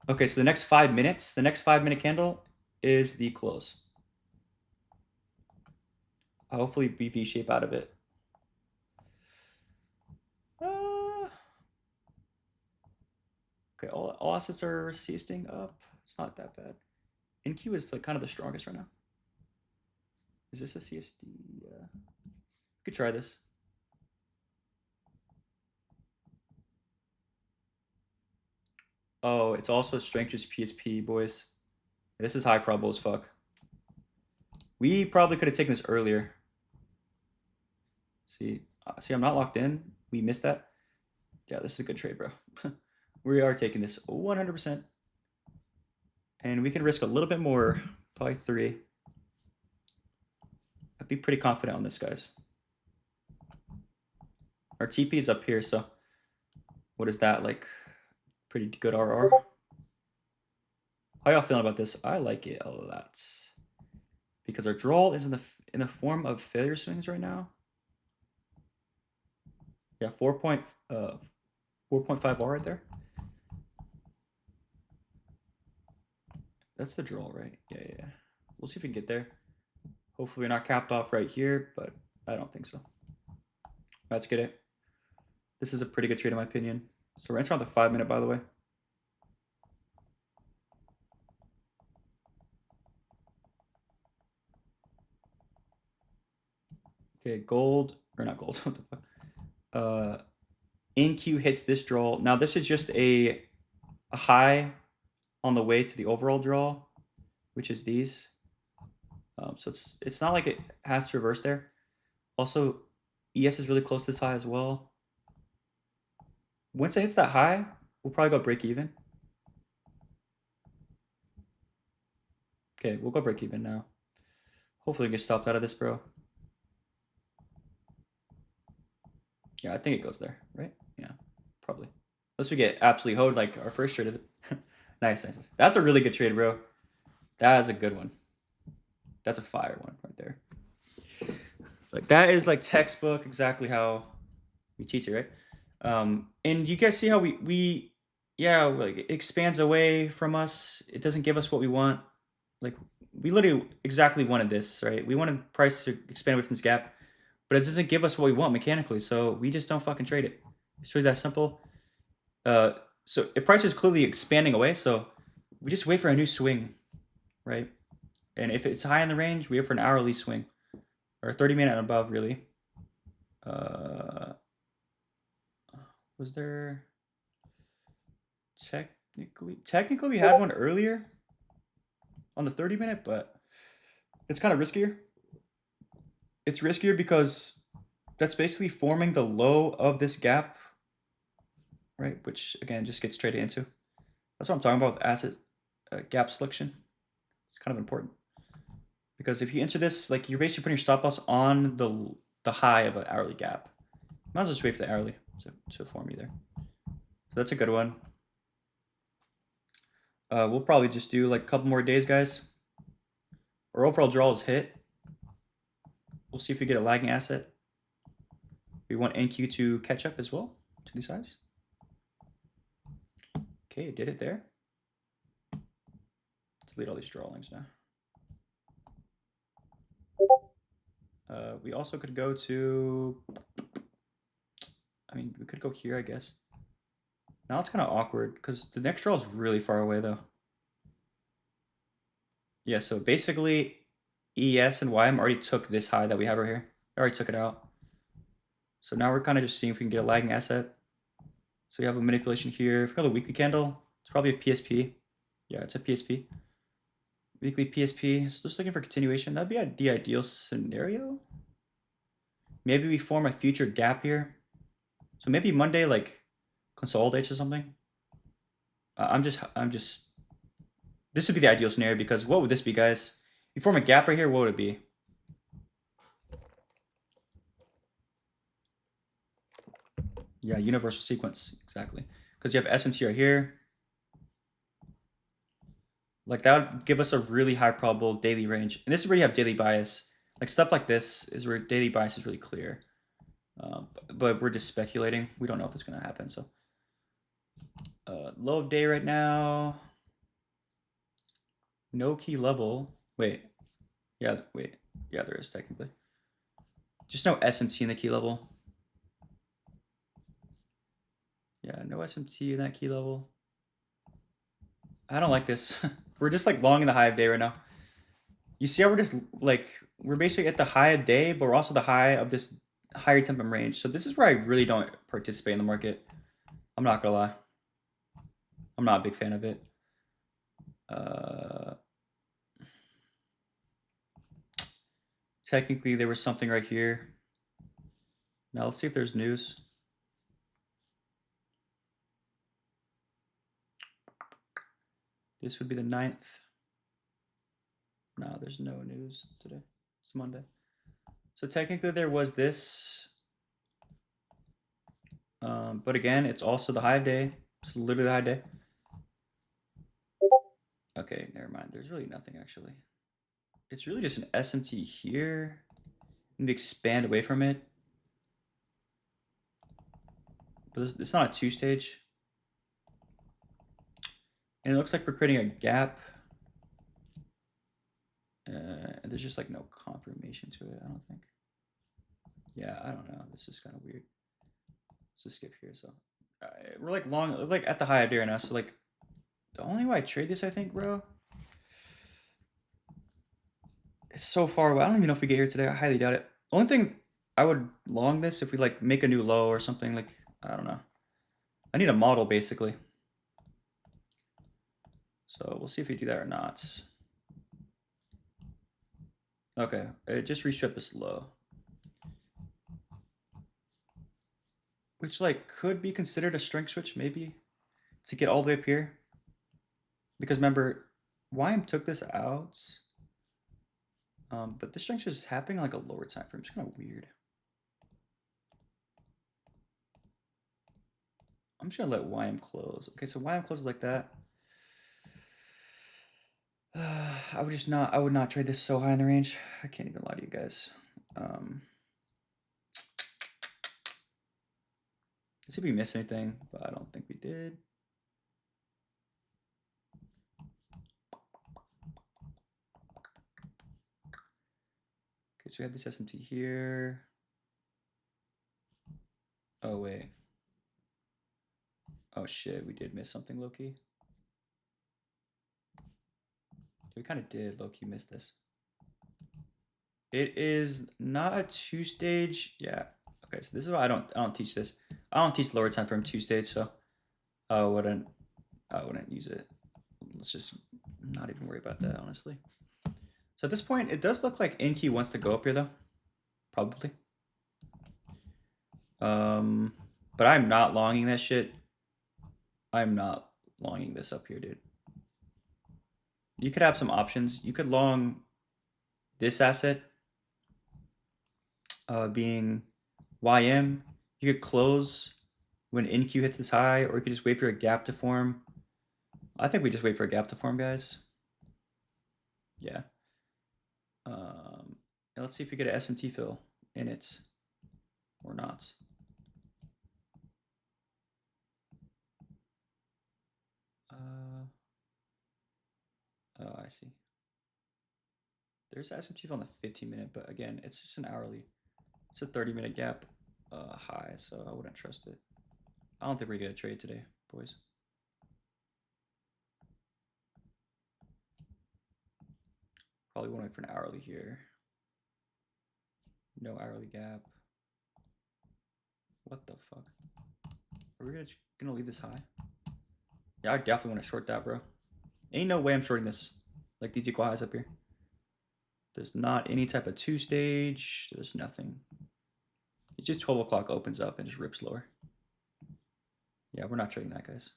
Okay, so the next 5 minutes, the next 5-minute candle is the close. I'll hopefully be V-shape out of it. Okay, all assets are CSTing up. It's not that bad. NQ is like kind of the strongest right now. Is this a CSD? Could try this. Oh, it's also strength just PSP, boys. This is high probable as fuck. We probably could have taken this earlier. See, I'm not locked in. We missed that. Yeah, this is a good trade, bro. We are taking this 100%. And we can risk a little bit more, probably 3. I'd be pretty confident on this, guys. Our TP is up here, so what is that, like pretty good RR? How y'all feeling about this? I like it a lot. Because our draw is in the form of failure swings right now. Yeah, 4.5 R right there. That's the draw, right? Yeah. We'll see if we can get there. Hopefully we're not capped off right here, but I don't think so. Let's get it. This is a pretty good trade in my opinion. So we're entering on the 5-minute, by the way. Okay, gold, or not gold, what the fuck? NQ hits this draw. Now this is just a high on the way to the overall draw, which is these. So it's not like it has to reverse there. Also, ES is really close to this high as well. Once it hits that high, we'll probably go break even. Okay, we'll go break even now. Hopefully we get stopped out of this, bro. Yeah, I think it goes there, right? Yeah, probably. Unless we get absolutely hoed like our first trade of it. Nice. That's a really good trade, bro. That is a good one. That's a fire one right there. Like that is like textbook exactly how we teach it, right? And you guys see how we like it expands away from us. It doesn't give us what we want. Like we literally exactly wanted this, right? We wanted price to expand away from this gap, but it doesn't give us what we want mechanically. So we just don't fucking trade it. It's really that simple. So if price is clearly expanding away, so we just wait for a new swing, right? And if it's high in the range, we wait for an hourly swing or 30-minute and above, really. Was there technically we had one earlier on the 30-minute, but it's kind of riskier. It's riskier because that's basically forming the low of this gap, right? Which again just gets traded into. That's what I'm talking about with asset gap selection. It's kind of important because if you enter this, like you're basically putting your stop loss on the high of an hourly gap. Might as well just wait for the hourly to form you there. So that's a good one. We'll probably just do like a couple more days, guys. Our overall draw is hit. We'll see if we get a lagging asset. We want NQ to catch up as well to these highs. Okay, it did it there. Let's delete all these drawings now. We also could go to, we could go here, I guess. Now it's kind of awkward because the next draw is really far away though. Yeah, so basically ES and YM already took this high that we have right here. I already took it out. So now we're kind of just seeing if we can get a lagging asset. So we have a manipulation here. If we got a weekly candle, it's probably a PSP. Yeah, it's a PSP. Weekly PSP. So just looking for continuation. That'd be the ideal scenario. Maybe we form a future gap here. So maybe Monday like consolidates or something. I'm just. This would be the ideal scenario because what would this be, guys? You form a gap right here. What would it be? Yeah, universal sequence exactly. Because you have SMT right here. Like that would give us a really high probable daily range. And this is where you have daily bias. Like stuff like this is where daily bias is really clear. But we're just speculating. We don't know if it's going to happen. So low of day right now. No key level. Wait. Yeah, wait. Yeah, there is technically. Just no SMT in the key level. Yeah, no SMT in that key level. I don't like this. We're just like long in the high of day right now. You see how we're just like, we're basically at the high of day, but we're also the high of this higher temp and range. So this is where I really don't participate in the market. I'm not gonna lie. I'm not a big fan of it. Technically, there was something right here. Now let's see if there's news. This would be the 9th. No, there's no news today. It's Monday. So technically there was this. But again, it's also the high of day. It's literally the high day. Okay, never mind. There's really nothing actually. It's really just an SMT here. And expand away from it. But it's not a 2-stage. And it looks like we're creating a gap. And there's just like no confirmation to it, I don't think. Yeah, I don't know. This is kind of weird. Let's just skip here. So we're like long, like at the high of day right now. So like the only way I trade this, I think, bro, it's so far away. I don't even know if we get here today. I highly doubt it. Only thing I would long this if we like make a new low or something. Like, I don't know. I need a model basically. So we'll see if we do that or not. Okay, it just restripped this low. Which like could be considered a strength switch maybe to get all the way up here. Because remember, YM took this out. But this strength switch is happening like a lower time frame. It's kind of weird. I'm just gonna let YM close. Okay, so YM closes like that. I would not trade this so high in the range. I can't even lie to you guys. Let's see if we missed anything, but I don't think we did. Okay, so we have this SMT here. Oh, wait. Oh, shit, we did miss something low-key. We kind of did low-key miss this. It is not a 2-stage. Yeah. Okay, so this is why I don't teach this. I don't teach lower time frame 2-stage, so I wouldn't use it. Let's just not even worry about that, honestly. So at this point, it does look like Inky wants to go up here though. Probably. But I'm not longing that shit. I'm not longing this up here, dude. You could have some options. You could long this asset being YM. You could close when NQ hits this high, or you could just wait for a gap to form. I think we just wait for a gap to form, guys. Yeah. Let's see if we get an SMT fill in it or not. Oh, I see. There's SMT fill on the 15-minute, but again, it's just an hourly. It's a 30-minute gap high, so I wouldn't trust it. I don't think we're gonna trade today, boys. Probably want to wait for an hourly here. No hourly gap. What the fuck? Are we gonna leave this high? Yeah, I definitely want to short that, bro. Ain't no way I'm shorting this. Like these equal highs up here. There's not any type of 2-stage. There's nothing. It's just 12 o'clock opens up and just rips lower. Yeah, we're not trading that, guys.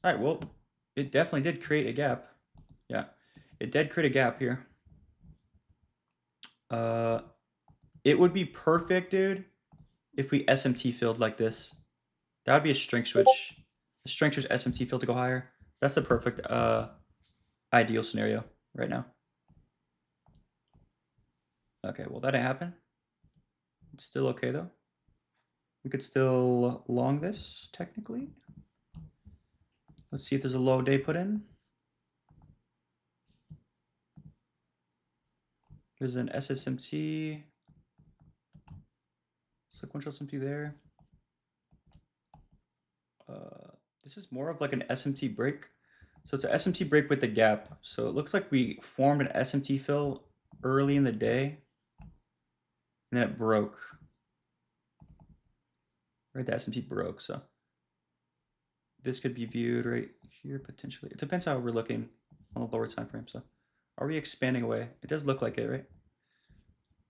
All right, well, it definitely did create a gap. Yeah, it did create a gap here. It would be perfect, dude, if we SMT filled like this. That would be a strength switch. A strength switch SMT field to go higher. That's the perfect ideal scenario right now. Okay, well that didn't happen. It's still okay though. We could still long this technically. Let's see if there's a low day put in. There's an SSMT. Sequential SMT there. This is more of like an SMT break. So it's an SMT break with the gap. So it looks like we formed an SMT fill early in the day. And then it broke. Right, the SMT broke. So this could be viewed right here potentially. It depends how we're looking on the lower time frame. So are we expanding away? It does look like it, right?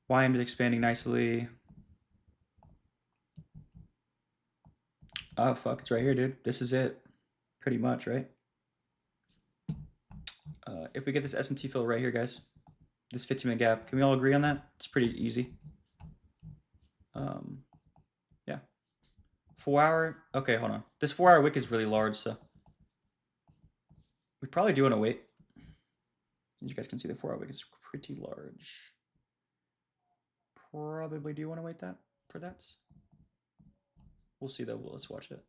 YM is expanding nicely. Oh fuck, it's right here, dude. This is it. Pretty much, right? If we get this SMT fill right here, guys, this 15-minute gap, can we all agree on that? It's pretty easy. Yeah. 4 hour. Okay, hold on. This 4 hour wick is really large, so we probably do want to wait. As you guys can see, the 4 hour wick is pretty large. Probably do want to wait that for that. We'll see though. Let's watch it.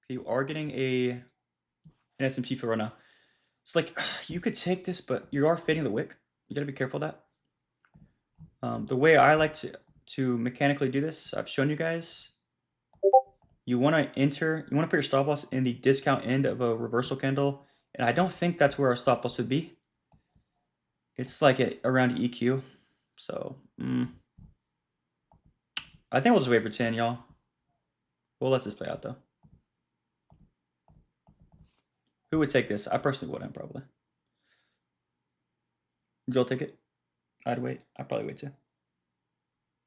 You are getting an SMT fill right now. It's like you could take this, but you are fading the wick. You gotta be careful of that. The way I like to mechanically do this, I've shown you guys. You want to put your stop loss in the discount end of a reversal candle, and I don't think that's where our stop loss would be. It's like around EQ, so I think we'll just wait for 10, y'all. We'll let this play out though. Who would take this? I personally wouldn't, probably. Joel take it? I'd wait. I'd probably wait too.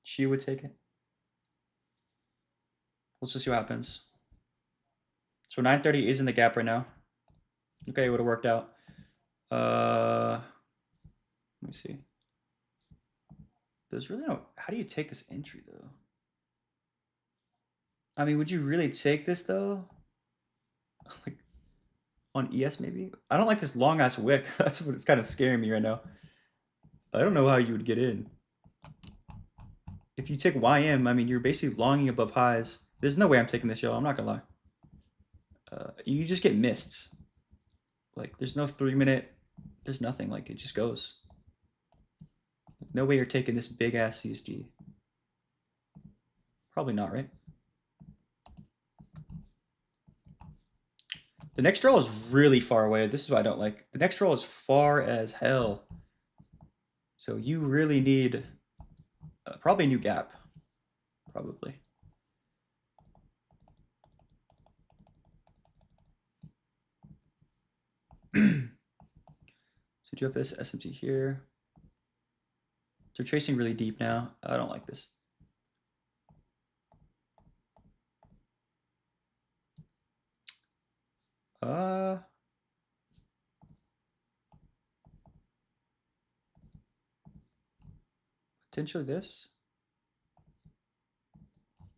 She would take it. Let's just see what happens. So 930 is in the gap right now. Okay, it would have worked out. Let me see. There's really no... How do you take this entry, though? I mean, would you really take this, though? Like, on ES, maybe? I don't like this long-ass wick. That's what's kind of scaring me right now. I don't know how you would get in. If you take YM, I mean, you're basically longing above highs. There's no way I'm taking this, y'all. I'm not gonna lie. You just get missed. Like, there's no 3-minute. There's nothing. Like, it just goes. No way you're taking this big-ass CSD. Probably not, right? The next draw is really far away. This is what I don't like. The next draw is far as hell. So you really need probably a new gap. Probably. So do you have this SMT here? They're tracing really deep now. I don't like this. Potentially this.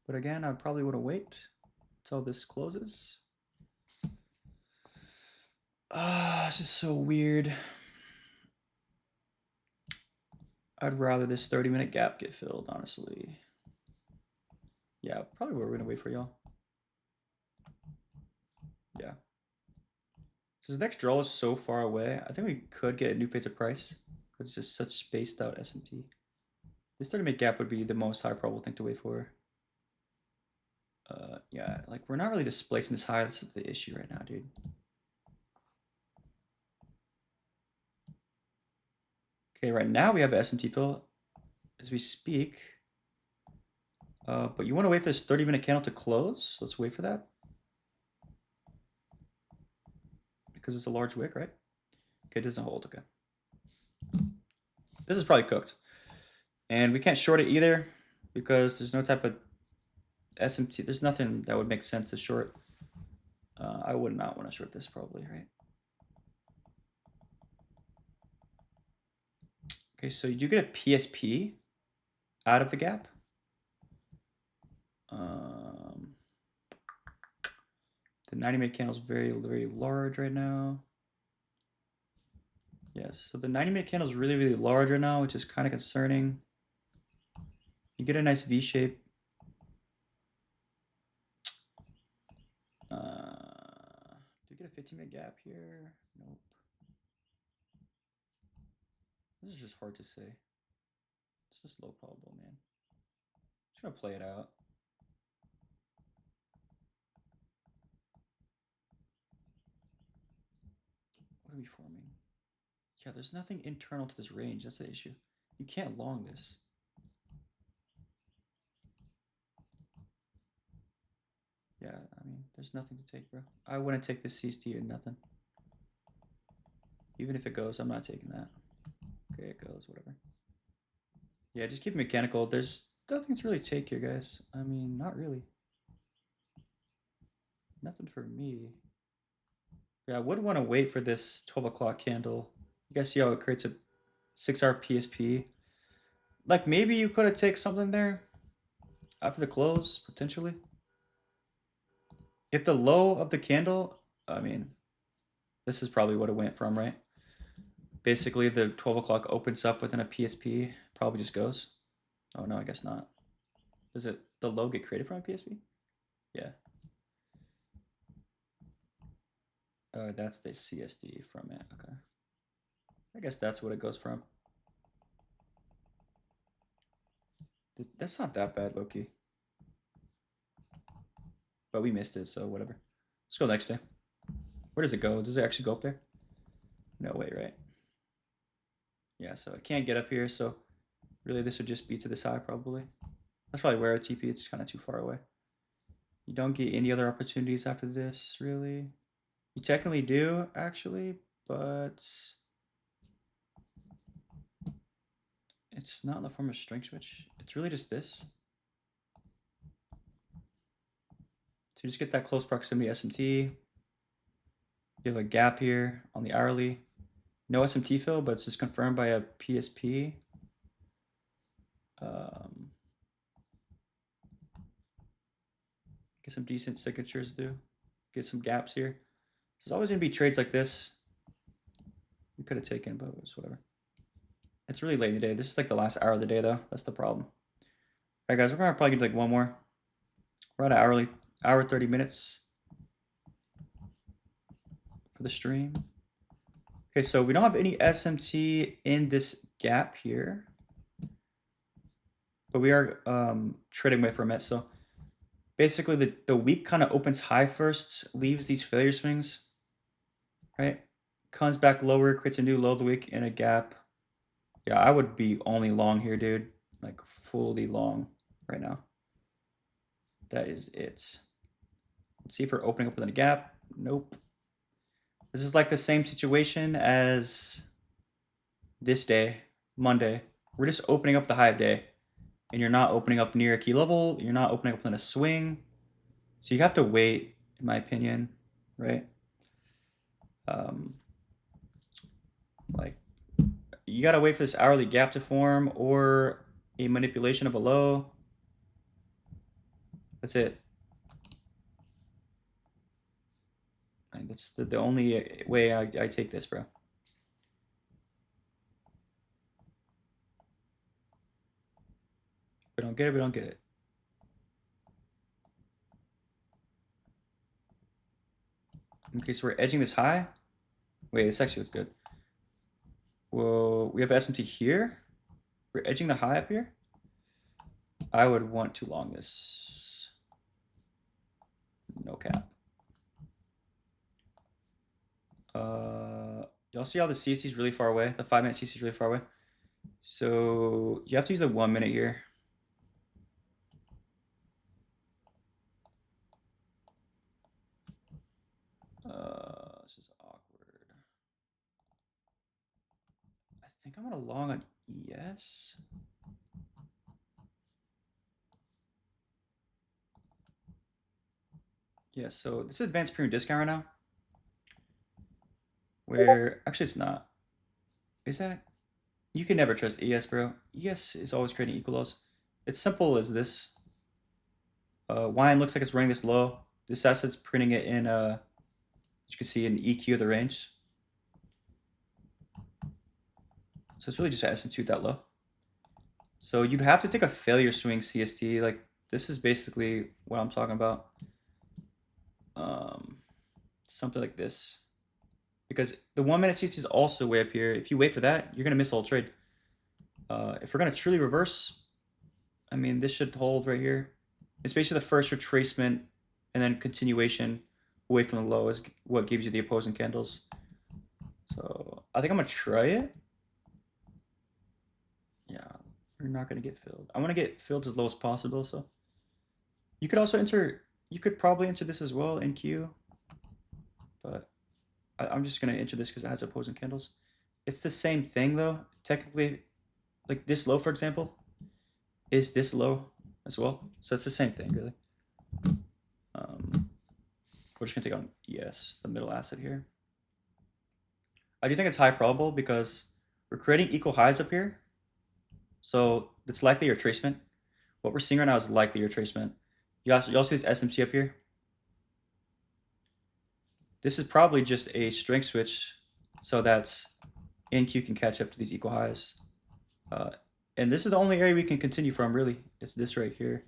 But again, I probably want to wait until this closes. This is so weird. I'd rather this 30-minute gap get filled, honestly. Yeah, probably what we're gonna wait for, y'all. Yeah. This next draw is so far away. I think we could get a new phase of price. It's just such spaced out SMT. This 30-minute gap would be the most high probable thing to wait for. Yeah, like we're not really displacing this high. This is the issue right now, dude. Okay, right now we have an SMT fill as we speak. But you want to wait for this 30-minute candle to close. Let's wait for that. Because it's a large wick, right? Okay, this doesn't hold, okay. This is probably cooked. And we can't short it either because there's no type of SMT. There's nothing that would make sense to short. I would not want to short this probably, right? Okay, so you do get a PSP out of the gap. The 90-minute candle is very, very large right now. Yes, so the 90-minute candle is really, really large right now, which is kind of concerning. You get a nice V shape. Do you get a 15-minute gap here? Nope. This is just hard to say. It's just low probable, man. Just gonna play it out. What are we forming? Yeah, there's nothing internal to this range. That's the issue. You can't long this. Yeah, I mean, there's nothing to take, bro. I wouldn't take this CST or nothing. Even if it goes, I'm not taking that. Okay, it goes, whatever. Yeah, just keep it mechanical. There's nothing to really take here, guys. I mean, not really. Nothing for me. Yeah, I would want to wait for this 12 o'clock candle. You guys see how it creates a 6-hour PSP? Like, maybe you could have taken something there after the close, potentially. If the low of the candle, I mean, this is probably what it went from, right? Basically, the 12 o'clock opens up within a PSP, probably just goes. Oh, no, I guess not. Does it, the low get created from a PSP? Yeah. That's the CSD from it, okay. I guess that's what it goes from. That's not that bad, low-key. But we missed it, so whatever. Let's go next day. Where does it go? Does it actually go up there? No way, right? Yeah, so I can't get up here, so really this would just be to this high, probably. That's probably where a TP, it's kind of too far away. You don't get any other opportunities after this, really. You technically do, actually, but it's not in the form of string switch. It's really just this. So you just get that close proximity SMT. You have a gap here on the hourly. No SMT fill, but it's just confirmed by a PSP. Get some decent signatures, do. Get some gaps here. There's always going to be trades like this. We could have taken, but it's whatever. It's really late in the day. This is like the last hour of the day, though. That's the problem. All right, guys, we're going to probably get like one more. We're at an hourly, hour 30 minutes for the stream. Okay, so we don't have any SMT in this gap here, but we are trading away from it. So basically the week kind of opens high first, leaves these failure swings, right? Comes back lower, creates a new low of the week in a gap. Yeah, I would be only long here, dude. Like fully long right now. That is it. Let's see if we're opening up within a gap. Nope. This is like the same situation as this day, Monday. We're just opening up the high of day. And you're not opening up near a key level. You're not opening up within a swing. So you have to wait, in my opinion, right? Like, you got to wait for this hourly gap to form or a manipulation of a low. That's it. And that's the only way I take this, bro. We don't get it, we don't get it. Okay, so we're edging this high. Wait, this actually looks good. Well, we have SMT here. We're edging the high up here. I would want to long this. No cap. Y'all see how the CC is really far away? The 5-minute CC is really far away. So you have to use the 1 minute here. This is awkward. I think I'm gonna long on ES. Yeah, so this is advanced premium discount right now. Where actually it's not. Is that? You can never trust ES, bro. ES is always creating equal lows. It's simple as this. YN looks like it's running this low. This asset's printing it in, you can see in EQ of the range. So it's really just SMT that low. So you'd have to take a failure swing CST. Like this is basically what I'm talking about. Something like this. Because the 1 minute CST is also way up here. If you wait for that, you're gonna miss the whole trade. If we're gonna truly reverse, I mean, this should hold right here. It's basically the first retracement and then continuation away from the low is what gives you the opposing candles. So I think I'm gonna try it. Yeah, we're not gonna get filled. I want to get filled as low as possible. So you could also enter. You could probably enter this as well in Q, but I'm just gonna enter this because it has opposing candles. It's the same thing though. Technically, like this low, for example, is this low as well. So it's the same thing, really. We're just gonna take on yes, the middle asset here. I do think it's high probable because we're creating equal highs up here. So it's likely retracement. What we're seeing right now is likely retracement. You also see this SMT up here. This is probably just a strength switch so that NQ can catch up to these equal highs. And this is the only area we can continue from, really. It's this right here.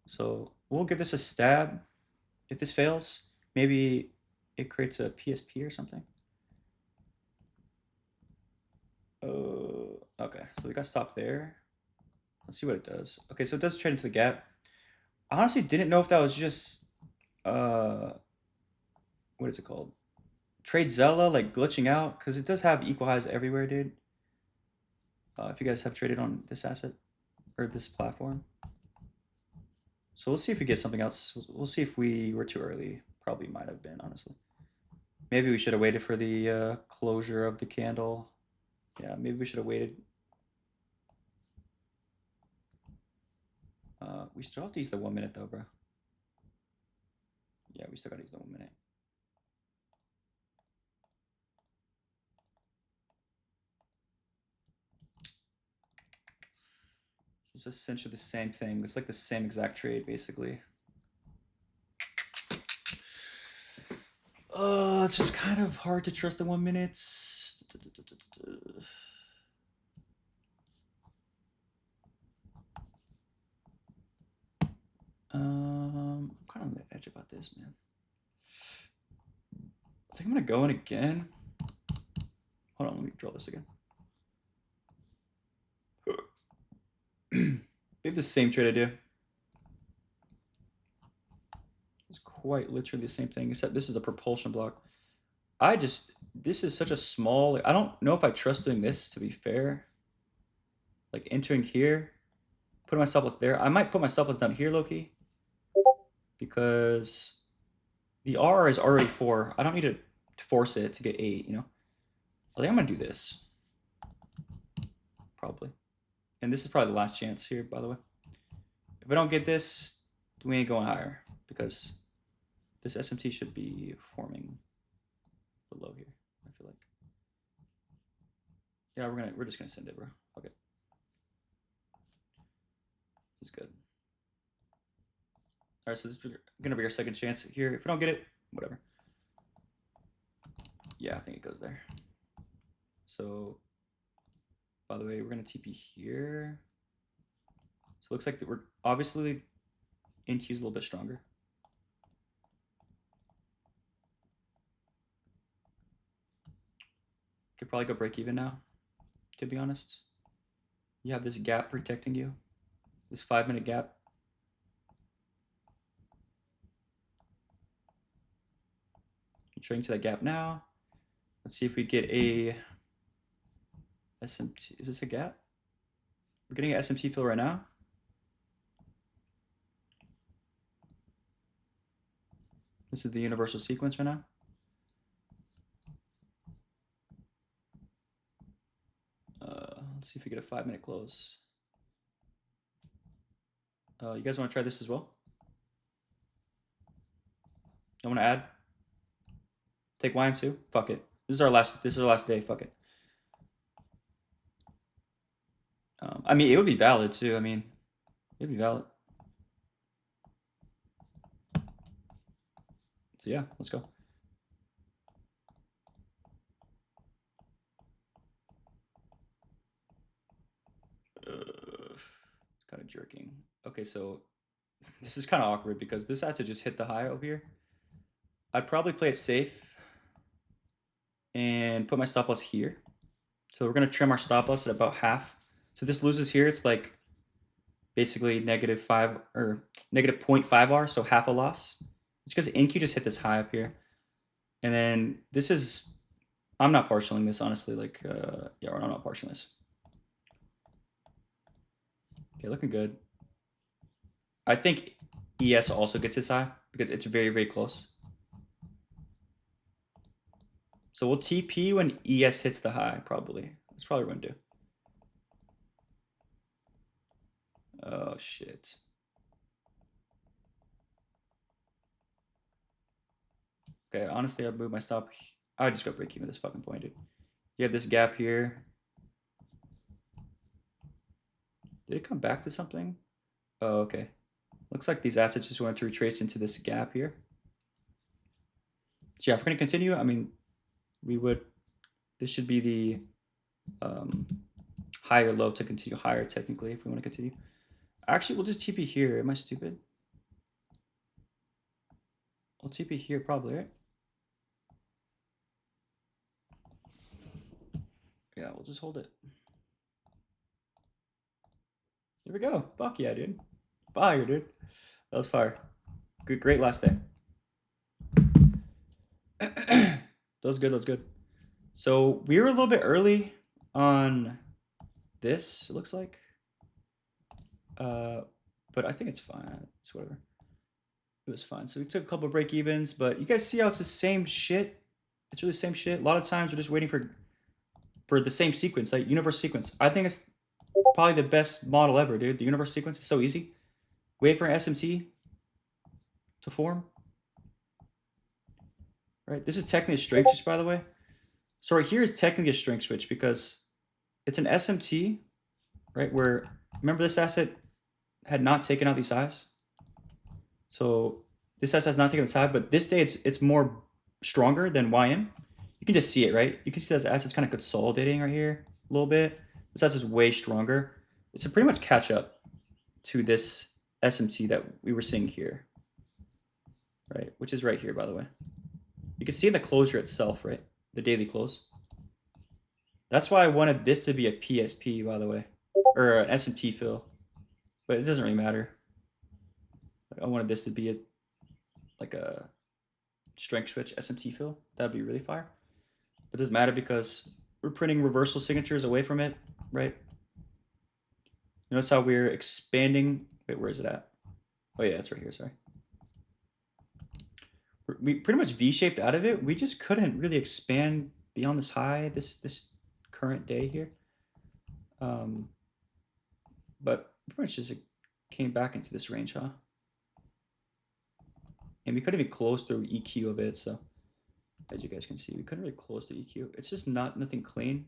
So we'll give this a stab. If this fails, maybe it creates a PSP or something. Okay, so we got stopped there. Let's see what it does. Okay, so it does trade into the gap. I honestly didn't know if that was just what is it called? Trade Zella, like glitching out, because it does have equal highs everywhere, dude. If you guys have traded on this asset or this platform. So we'll see if we get something else. We'll see if we were too early. Probably might have been, honestly. Maybe we should have waited for the closure of the candle. Yeah, maybe we should have waited. We still have to use the 1 minute though, bro. Yeah, we still gotta use the 1 minute. It's essentially the same thing. It's like the same exact trade, basically. It's just kind of hard to trust the 1 minute. I'm kind of on the edge about this, man. I think I'm gonna go in again. Hold on, let me draw this again. We have the same trade idea. It's quite literally the same thing, except this is a propulsion block. This is such a small, I don't know if I trust doing this, to be fair. Like entering here, putting my stop loss there. I might put my stop loss down here, low-key, because the R is already 4. I don't need to force it to get 8, you know? I think I'm gonna do this. Probably. And this is probably the last chance here, by the way. If I don't get this, we ain't going higher, because this SMT should be forming below here, I feel like. Yeah, we're just gonna send it, bro. Okay. This is good. All right, so this is gonna be our second chance here. If we don't get it, whatever. Yeah, I think it goes there. So, by the way, we're gonna TP here. So it looks like that we're obviously NQ is a little bit stronger. Could probably go break even now, to be honest. You have this gap protecting you, this 5 minute gap. You're trading to that gap now. Let's see if we get a SMT. Is this a gap? We're getting an SMT fill right now. This is the universal sequence right now. Let's see if we get a 5 minute close. You guys want to try this as well? I want to add. Take YM2. Fuck it. This is our last day. Fuck it. I mean, it would be valid too. I mean, it'd be valid. So yeah, let's go. Kind of jerking. Okay, so this is kind of awkward because this has to just hit the high over here. I'd probably play it safe and put my stop loss here. So we're gonna trim our stop loss at about half. So this loses here, it's like basically -5 or -0.5 R, so half a loss. It's because InQ just hit this high up here. And then this is, I'm not partialing this, honestly. Like, yeah, I'm not partialing this. Okay, looking good. I think ES also gets this high because it's very, very close. So we'll TP when ES hits the high, probably. That's probably what we're gonna do. Oh, shit. Okay, honestly, I'll move my stop. I just go break even at this fucking point, dude. You have this gap here. Did it come back to something? Oh, okay. Looks like these assets just wanted to retrace into this gap here. So yeah, if we're gonna continue, I mean, we would, this should be the higher low to continue higher technically if we want to continue. Actually, we'll just TP here. Am I stupid? We'll TP here probably, right? Yeah, we'll just hold it. Here we go. Fuck yeah, dude. Fire, dude. That was fire. Good, great last day. That was good. That was good. So we were a little bit early on this. It looks like, but I think it's fine. It's whatever. It was fine. So we took a couple of break evens, but you guys see how it's the same shit. It's really the same shit. A lot of times we're just waiting for the same sequence, like universe sequence. I think it's probably the best model ever, dude. The universe sequence is so easy. Wait for an SMT to form. Right? This is technically a strength switch, by the way. So right here is technically a strength switch because it's an SMT, right? Where, remember this asset had not taken out these highs. So this asset has not taken this high, but this day it's more stronger than YM. You can just see it, right? You can see this asset's kind of consolidating right here a little bit. This asset's way stronger. It's a pretty much catch up to this SMT that we were seeing here, right? Which is right here, by the way. You can see the closure itself, right? The daily close. That's why I wanted this to be a PSP, by the way, or an SMT fill, but it doesn't really matter. I wanted this to be like a strength switch SMT fill. That'd be really fire. But it doesn't matter because we're printing reversal signatures away from it, right? Notice how we're expanding. Wait, where is it at? Oh yeah, it's right here, sorry. We pretty much V-shaped out of it. We just couldn't really expand beyond this high, this current day here. But pretty much just came back into this range, huh? And we couldn't even close through EQ of it, so as you guys can see, we couldn't really close the EQ. It's just nothing clean.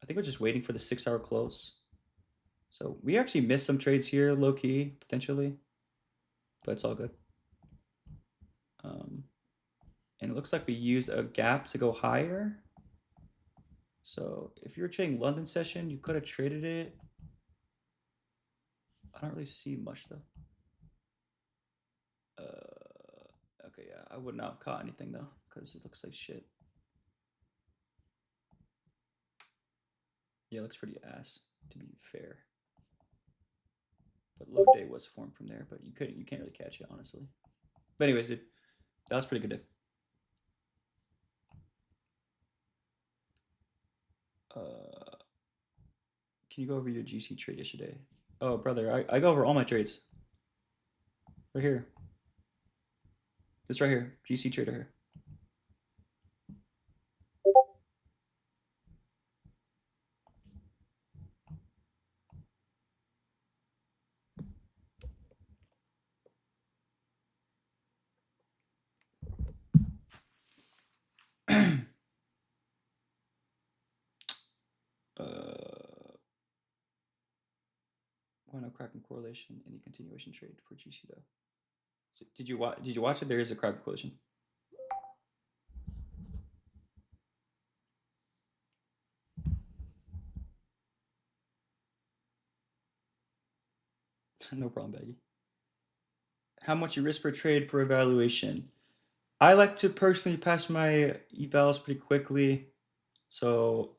I think we're just waiting for the 6-hour close. So we actually missed some trades here, low key, potentially, but it's all good. And it looks like we used a gap to go higher. So if you were trading London session, you could have traded it. I don't really see much though. Okay, yeah, I would not have caught anything though, because it looks like shit. Yeah, it looks pretty ass, to be fair. But low day was formed from there, but you can't really catch it, honestly. But anyways, dude, that was pretty good day. Can you go over your GC trade yesterday? Oh, brother, I go over all my trades. Right here. This right here, GC trader here. Why no cracking correlation? Any continuation trade for GC though? Did you watch it? There is a crowd collision. No problem, Baggy. How much you risk per trade for evaluation? I like to personally pass my evals pretty quickly. So,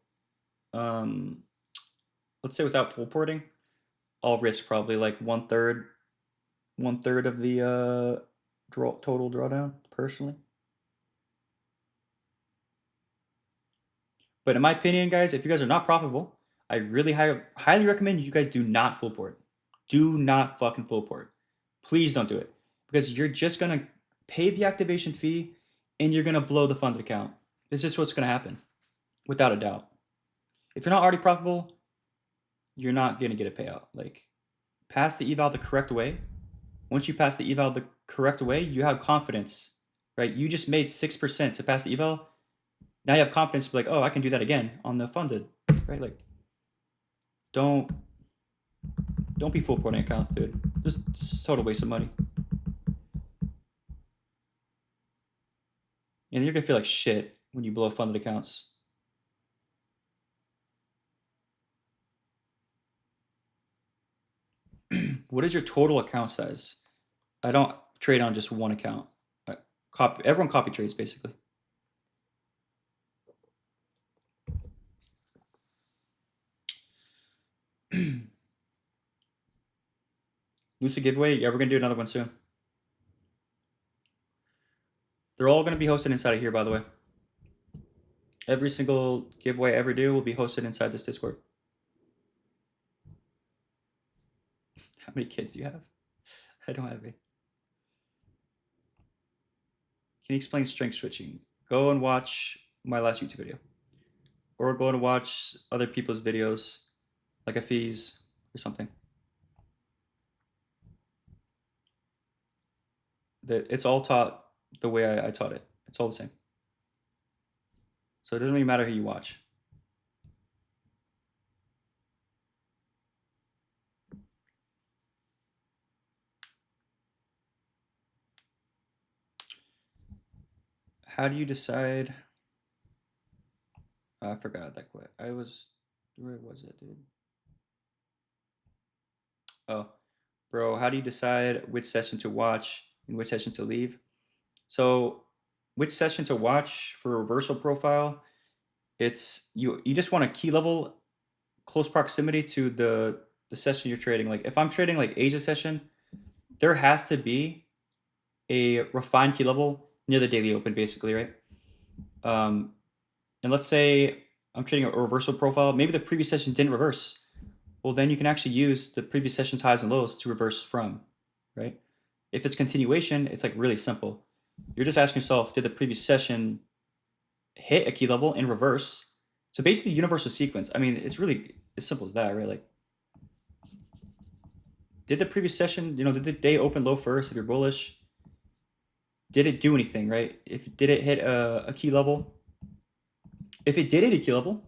let's say without full porting, I'll risk probably like one third of the total drawdown personally. But in my opinion, guys, if you guys are not profitable, I really highly recommend you guys do not full port. Do not fucking full port. Please don't do it, because you're just gonna pay the activation fee and you're gonna blow the funded account. This is what's gonna happen, without a doubt. If you're not already profitable, you're not gonna get a payout. Like, pass the eval the correct way. Once you pass the eval the correct way, you have confidence, right? You just made 6% to pass the eval. Now you have confidence to be like, oh, I can do that again on the funded, right? Like, don't be full porting accounts, dude. Just total waste of money. And you're gonna feel like shit when you blow funded accounts. What is your total account size? I don't trade on just one account. Everyone copy trades basically. Lucid giveaway? Yeah, we're gonna do another one soon. They're all gonna be hosted inside of here, by the way. Every single giveaway I ever do will be hosted inside this Discord. How many kids do you have? I don't have any. Can you explain strength switching? Go and watch my last YouTube video. Or go and watch other people's videos, like a fees or something. It's all taught the way I taught it. It's all the same. So it doesn't really matter who you watch. How do you decide? I forgot that quit. Where was it, dude? Oh, bro, how do you decide which session to watch and which session to leave? So, which session to watch for reversal profile? It's you just want a key level close proximity to the session you're trading. Like, if I'm trading like Asia session, there has to be a refined key level near the daily open, basically, right? And let's say I'm trading a reversal profile. Maybe the previous session didn't reverse. Well, then you can actually use the previous session's highs and lows to reverse from, right? If it's continuation, it's like really simple. You're just asking yourself, did the previous session hit a key level in reverse? So basically universal sequence. I mean, it's really as simple as that, right? Like, did the previous session, did the day open low first if you're bullish? Did it do anything, right? Did it hit a key level? If it did hit a key level,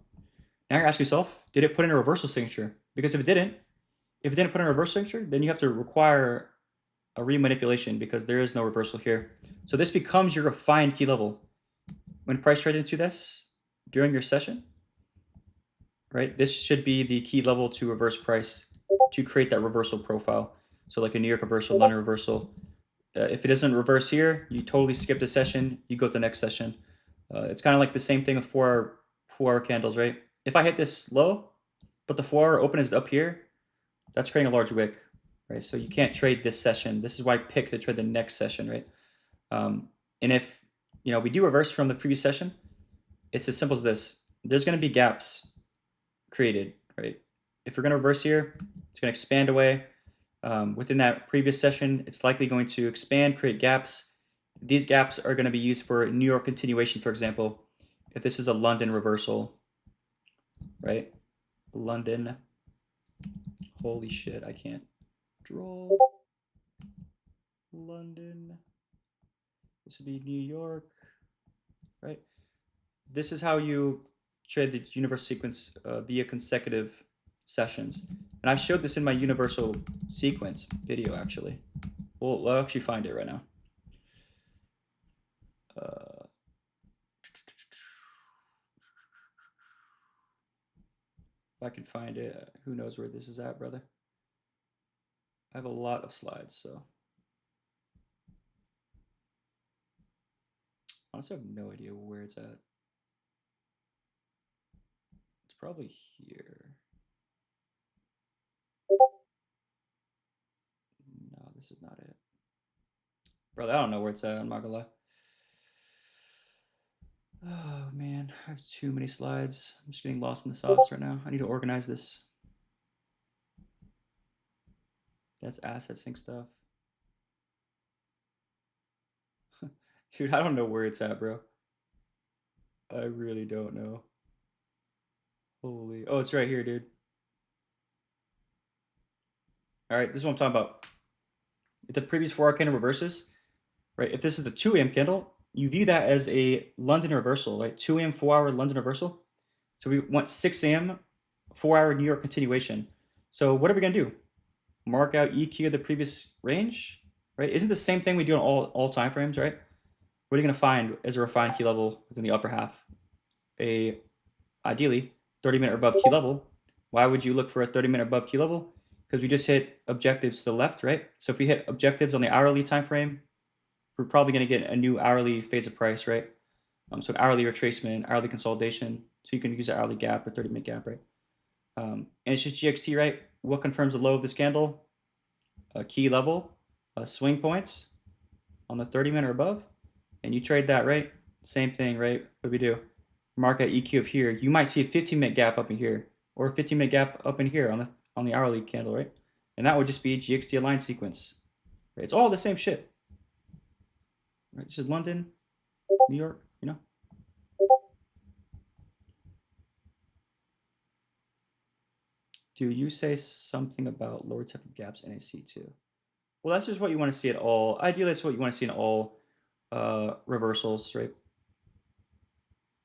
now you're asking yourself, did it put in a reversal signature? Because if it didn't put in a reversal signature, then you have to require a remanipulation because there is no reversal here. So this becomes your refined key level. When price traded into this during your session, right? This should be the key level to reverse price to create that reversal profile. So like a New York reversal, London reversal. If it doesn't reverse here, you totally skip the session. You go to the next session. It's kind of like the same thing with 4 hour candles, right? If I hit this low, but the 4 hour open is up here, that's creating a large wick, right? So you can't trade this session. This is why I pick to trade the next session, right? And if we do reverse from the previous session, it's as simple as this. There's going to be gaps created, right? If we're going to reverse here, it's going to expand away. Within that previous session, it's likely going to expand, create gaps. These gaps are going to be used for New York continuation, for example. If this is a London reversal, right? London. Holy shit, I can't draw. London. This would be New York, right? This is how you trade the universal sequence via consecutive sessions. And I showed this in my universal sequence video, actually. We'll actually find it right now. If I can find it, who knows where this is at, brother? I have a lot of slides, so honestly, I have no idea where it's at. It's probably here. No, this is not it. Brother, I don't know where it's at, I'm not gonna lie. Oh man, I have too many slides. I'm just getting lost in the sauce right now. I need to organize this. That's asset sync stuff. Dude, I don't know where it's at, bro. I really don't know. Holy, oh, it's right here, dude. All right, this is what I'm talking about. If the previous 4-hour candle reverses, right? If this is the 2 a.m. candle, you view that as a London reversal, right? 2 a.m. 4-hour London reversal. So we want 6 a.m. 4-hour New York continuation. So what are we gonna do? Mark out EQ of the previous range, right? Isn't the same thing we do on all time frames, right? What are you gonna find as a refined key level within the upper half? Ideally 30-minute or above key level. Why would you look for a 30-minute above key level? Because we just hit objectives to the left, right? So if we hit objectives on the hourly time frame, we're probably going to get a new hourly phase of price, right? So an hourly retracement, hourly consolidation. So you can use an hourly gap or 30-minute gap, right? And it's just GxT, right? What confirms the low of this candle? A key level, swing points on the 30-minute or above, and you trade that, right? Same thing, right? What do we do? Mark at EQ of here. You might see a 15-minute gap up in here, or a 15-minute gap up in here on the hourly candle, right? And that would just be GxT aligned sequence. Right? It's all the same shit. Right? This is London, New York, you know. Do you say something about lower type of gaps NAC too? Well, that's just what you want to see at all. Ideally, that's what you want to see in all reversals, right?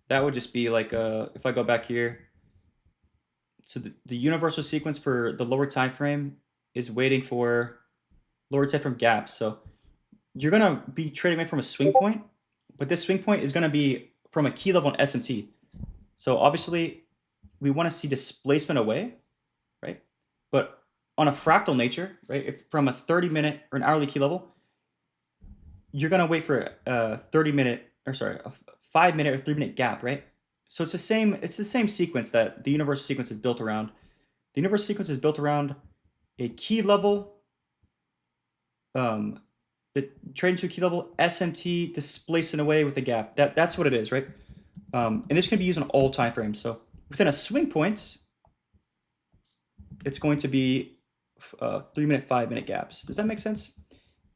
That would just be like if I go back here, so the universal sequence for the lower time frame is waiting for lower time frame gaps. So you're gonna be trading away from a swing point, but this swing point is gonna be from a key level on SMT. So obviously, we want to see displacement away, right? But on a fractal nature, right? If from a 30-minute or an hourly key level, you're gonna wait for a 30-minute or sorry, a 5-minute or 3-minute gap, right? So it's the same sequence that the universal sequence is built around. The universal sequence is built around a key level, the trading to a key level, SMT displacing away with a gap. That's what it is, right? And this can be used on all time frames. So within a swing point, it's going to be 3-minute, 5-minute gaps. Does that make sense?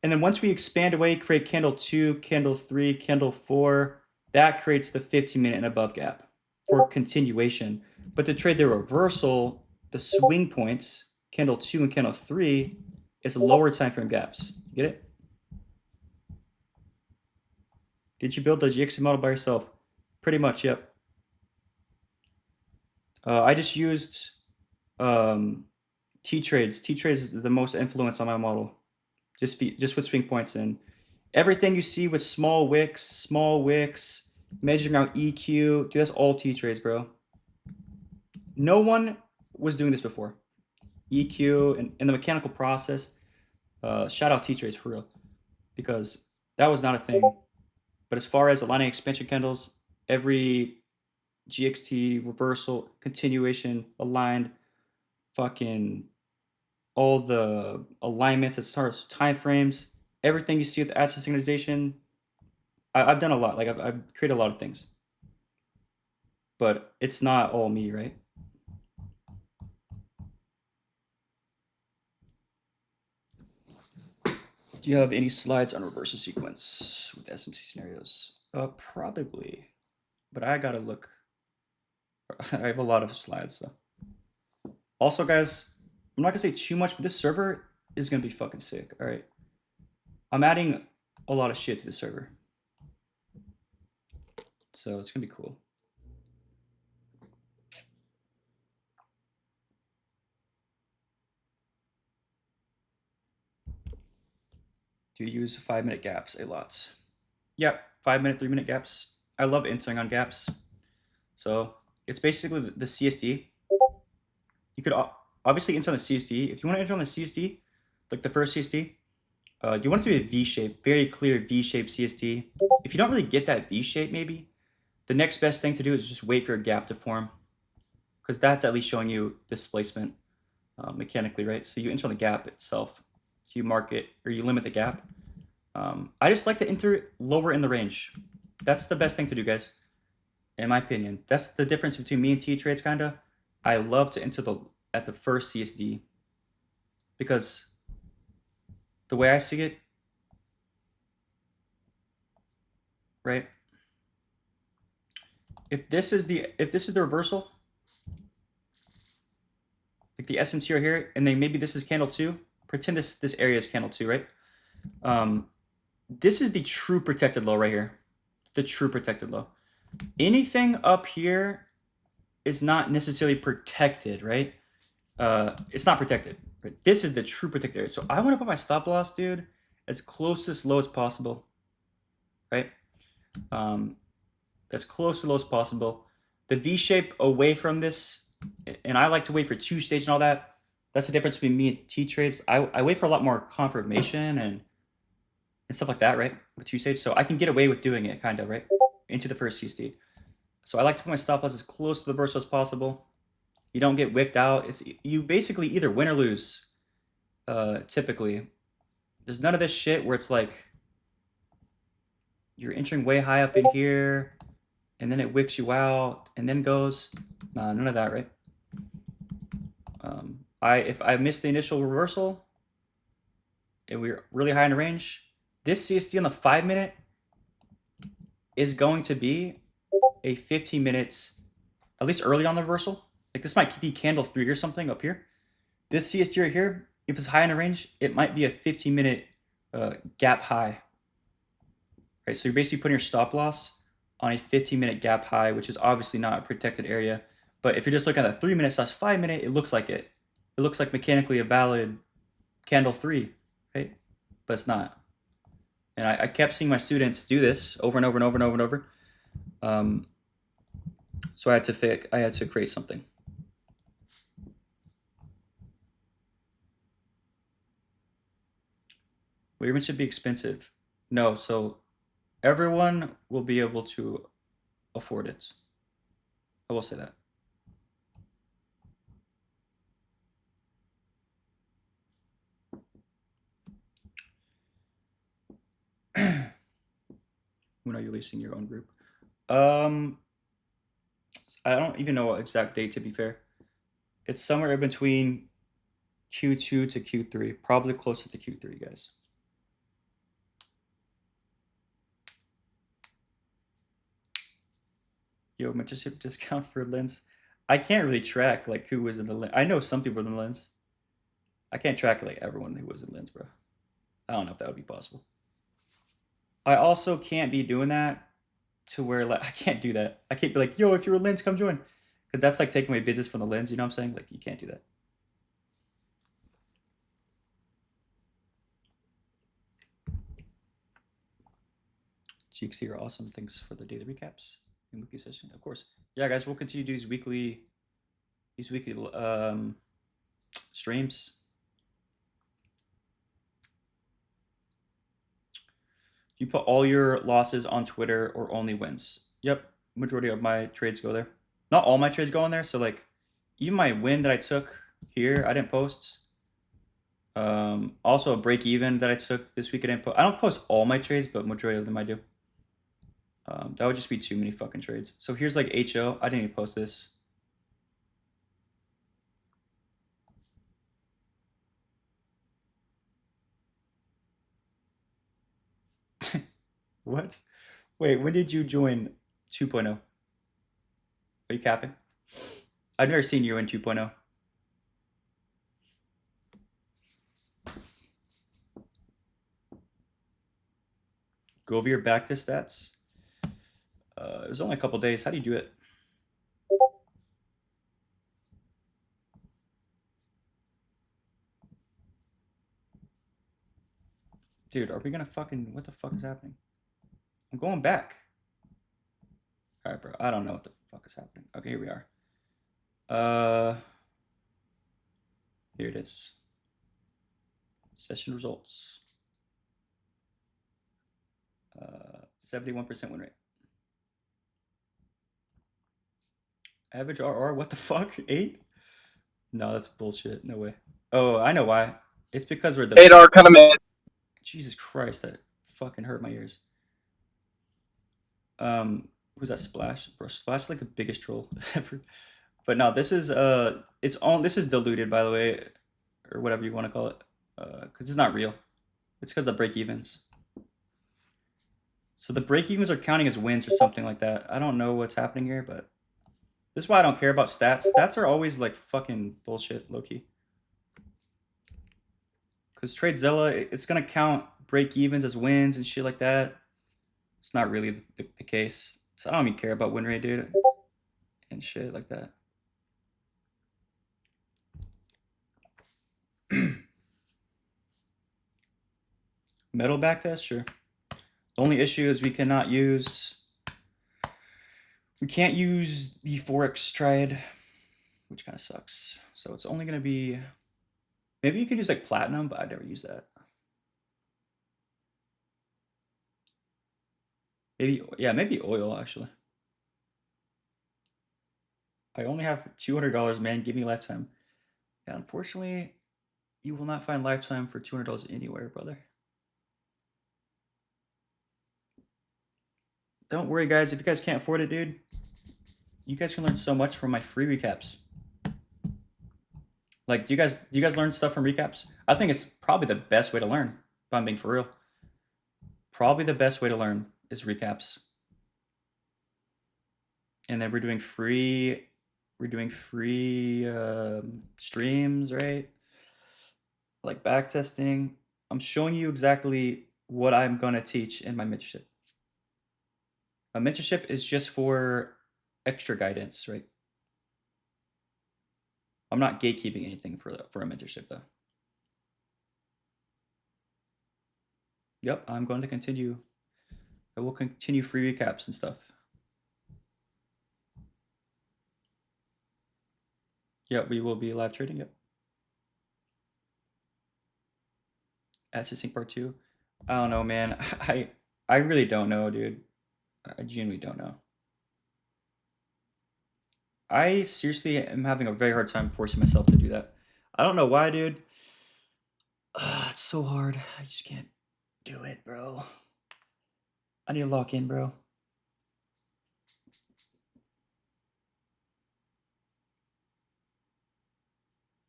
And then once we expand away, create candle 2, candle 3, candle 4, that creates the 15-minute and above gap for continuation. But to trade the reversal, the swing points, candle 2 and candle 3, is lower time frame gaps. You get it? Did you build the GxT model by yourself? Pretty much, yep. I just used T-Trades. T-Trades is the most influence on my model. Just with swing points and everything you see with small wicks, measuring out EQ, dude, that's all T-Trades, bro. No one was doing this before. EQ and the mechanical process. Shout out T-Trades for real, because that was not a thing. But as far as aligning expansion candles, every GxT reversal, continuation, aligned, fucking all the alignments as far as time frames, everything you see with the asset synchronization, I've done a lot. Like I've created a lot of things, but it's not all me, right? Do you have any slides on reversal sequence with SMC scenarios? Probably, but I gotta look. I have a lot of slides. So. Also, guys, I'm not gonna say too much, but this server is gonna be fucking sick. All right, I'm adding a lot of shit to the server, so it's gonna be cool. Do you use 5-minute gaps a lot? Yep, 5-minute, 3-minute gaps. I love entering on gaps. So it's basically the CSD. You could obviously enter on the CSD. If you want to enter on the CSD, like the first CSD, you want it to be a V shape, very clear V shape CSD. If you don't really get that V shape, maybe the next best thing to do is just wait for a gap to form, because that's at least showing you displacement mechanically, right? So you enter on the gap itself. So you mark it, or you limit the gap. I just like to enter lower in the range. That's the best thing to do, guys, in my opinion. That's the difference between me and T-Trades, kind of. I love to enter at the first CSD, because the way I see it, right? If this is the reversal, like the SMT right here, and then maybe this is candle 2. Pretend this area is candle 2, right? This is the true protected low right here. The true protected low. Anything up here is not necessarily protected, right? It's not protected. Right? This is the true protected area. So I want to put my stop loss, dude, as close to this low as possible, right? As close to low as possible. The V shape away from this, and I like to wait for 2-stage and all that. That's the difference between me and T-Trades. I wait for a lot more confirmation and stuff like that, right? With 2-stage. So I can get away with doing it, kind of, right? Into the first CSD. So I like to put my stop loss as close to the reversal as possible. You don't get wicked out. You basically either win or lose, typically. There's none of this shit where it's like you're entering way high up in here, and then it wicks you out, and then goes. Nah, none of that, right? If I miss the initial reversal, and we're really high in the range, this CSD on the 5-minute is going to be a 15 minutes, at least early on the reversal. Like this might be candle 3 or something up here. This CSD right here, if it's high in the range, it might be a 15-minute gap high. Right, so you're basically putting your stop loss on a 15-minute gap high, which is obviously not a protected area. But if you're just looking at a 3-minute / 5-minute, it looks like it. It looks like mechanically a valid candle 3, right? But it's not. And I kept seeing my students do this over and over and over and over and over. So I had to create something. Weaving should be expensive. No, so everyone will be able to afford it. I will say that. When are you releasing your own group? I don't even know what exact date, to be fair. It's somewhere in between Q2 to Q3, probably closer to Q3, guys. Yo, mentorship discount for lens. I can't really track like who was in the lens. I know some people in the lens. I can't track like everyone who was in lens, bro. I don't know if that would be possible. I also can't be doing that to where like I can't do that. I can't be like, yo, if you're a lens, come join. Because that's like taking away business from the lens, you know what I'm saying? Like you can't do that. GxT are awesome. Thanks for the daily recaps and weekly session. Of course. Yeah, guys, we'll continue to do these weekly streams. You put all your losses on Twitter or only wins? Yep, majority of my trades go there. Not all my trades go on there. So like, even my win that I took here, I didn't post. Also a break even that I took this week, I didn't post. I don't post all my trades, but majority of them I do. That would just be too many fucking trades. So here's like HO. I didn't even post this. What? Wait, when did you join 2.0? Are you capping? I've never seen you in 2.0. Go over your back to stats. It was only a couple days. How do you do it? Dude, are we gonna fucking... What the fuck is happening? I'm going back. Alright, bro. I don't know what the fuck is happening. Okay, here we are. Here it is. Session results. 71% win rate. Average RR, what the fuck? 8? No, that's bullshit. No way. Oh, I know why. It's because we're the... 8R kind of mid. Jesus Christ, that fucking hurt my ears. Who's that? Splash? Bro, Splash is like the biggest troll ever. But no, this is this is diluted, by the way, or whatever you want to call it. Because it's not real. It's because of the break evens. So the break evens are counting as wins or something like that. I don't know what's happening here, but this is why I don't care about stats. Stats are always like fucking bullshit, low-key. Because TradeZilla, it's gonna count break evens as wins and shit like that. It's not really the case. So I don't even care about win rate, dude, and shit like that. Metal backtest, sure. The only issue is we can't use the Forex triad, which kind of sucks. So it's only gonna be, maybe you could use like platinum, but I'd never use that. Maybe, yeah, maybe oil actually. I only have $200, man. Give me lifetime. Yeah, unfortunately, you will not find lifetime for $200 anywhere, brother. Don't worry, guys. If you guys can't afford it, dude, you guys can learn so much from my free recaps. Like, do you guys learn stuff from recaps? I think it's probably the best way to learn, if I'm being for real. Probably the best way to learn is recaps. And then we're doing free streams, right? Like backtesting. I'm showing you exactly what I'm gonna teach in my mentorship. A mentorship is just for extra guidance, right? I'm not gatekeeping anything for a mentorship though. Yep, I'm going to continue. I will continue free recaps and stuff. Yep, we will be live trading. Yep. Assisting part 2. I don't know, man. I really don't know, dude. I genuinely don't know. I seriously am having a very hard time forcing myself to do that. I don't know why, dude. It's so hard. I just can't do it, bro. I need to lock in, bro.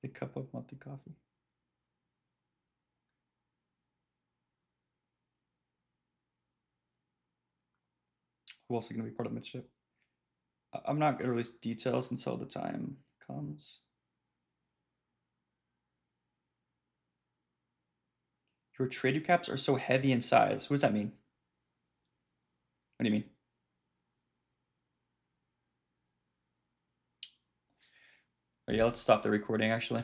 A cup of monthly coffee. Who else is going to be part of the mentorship? I'm not going to release details until the time comes. Your trade caps are so heavy in size. What does that mean? What do you mean? Oh, yeah, let's stop the recording actually.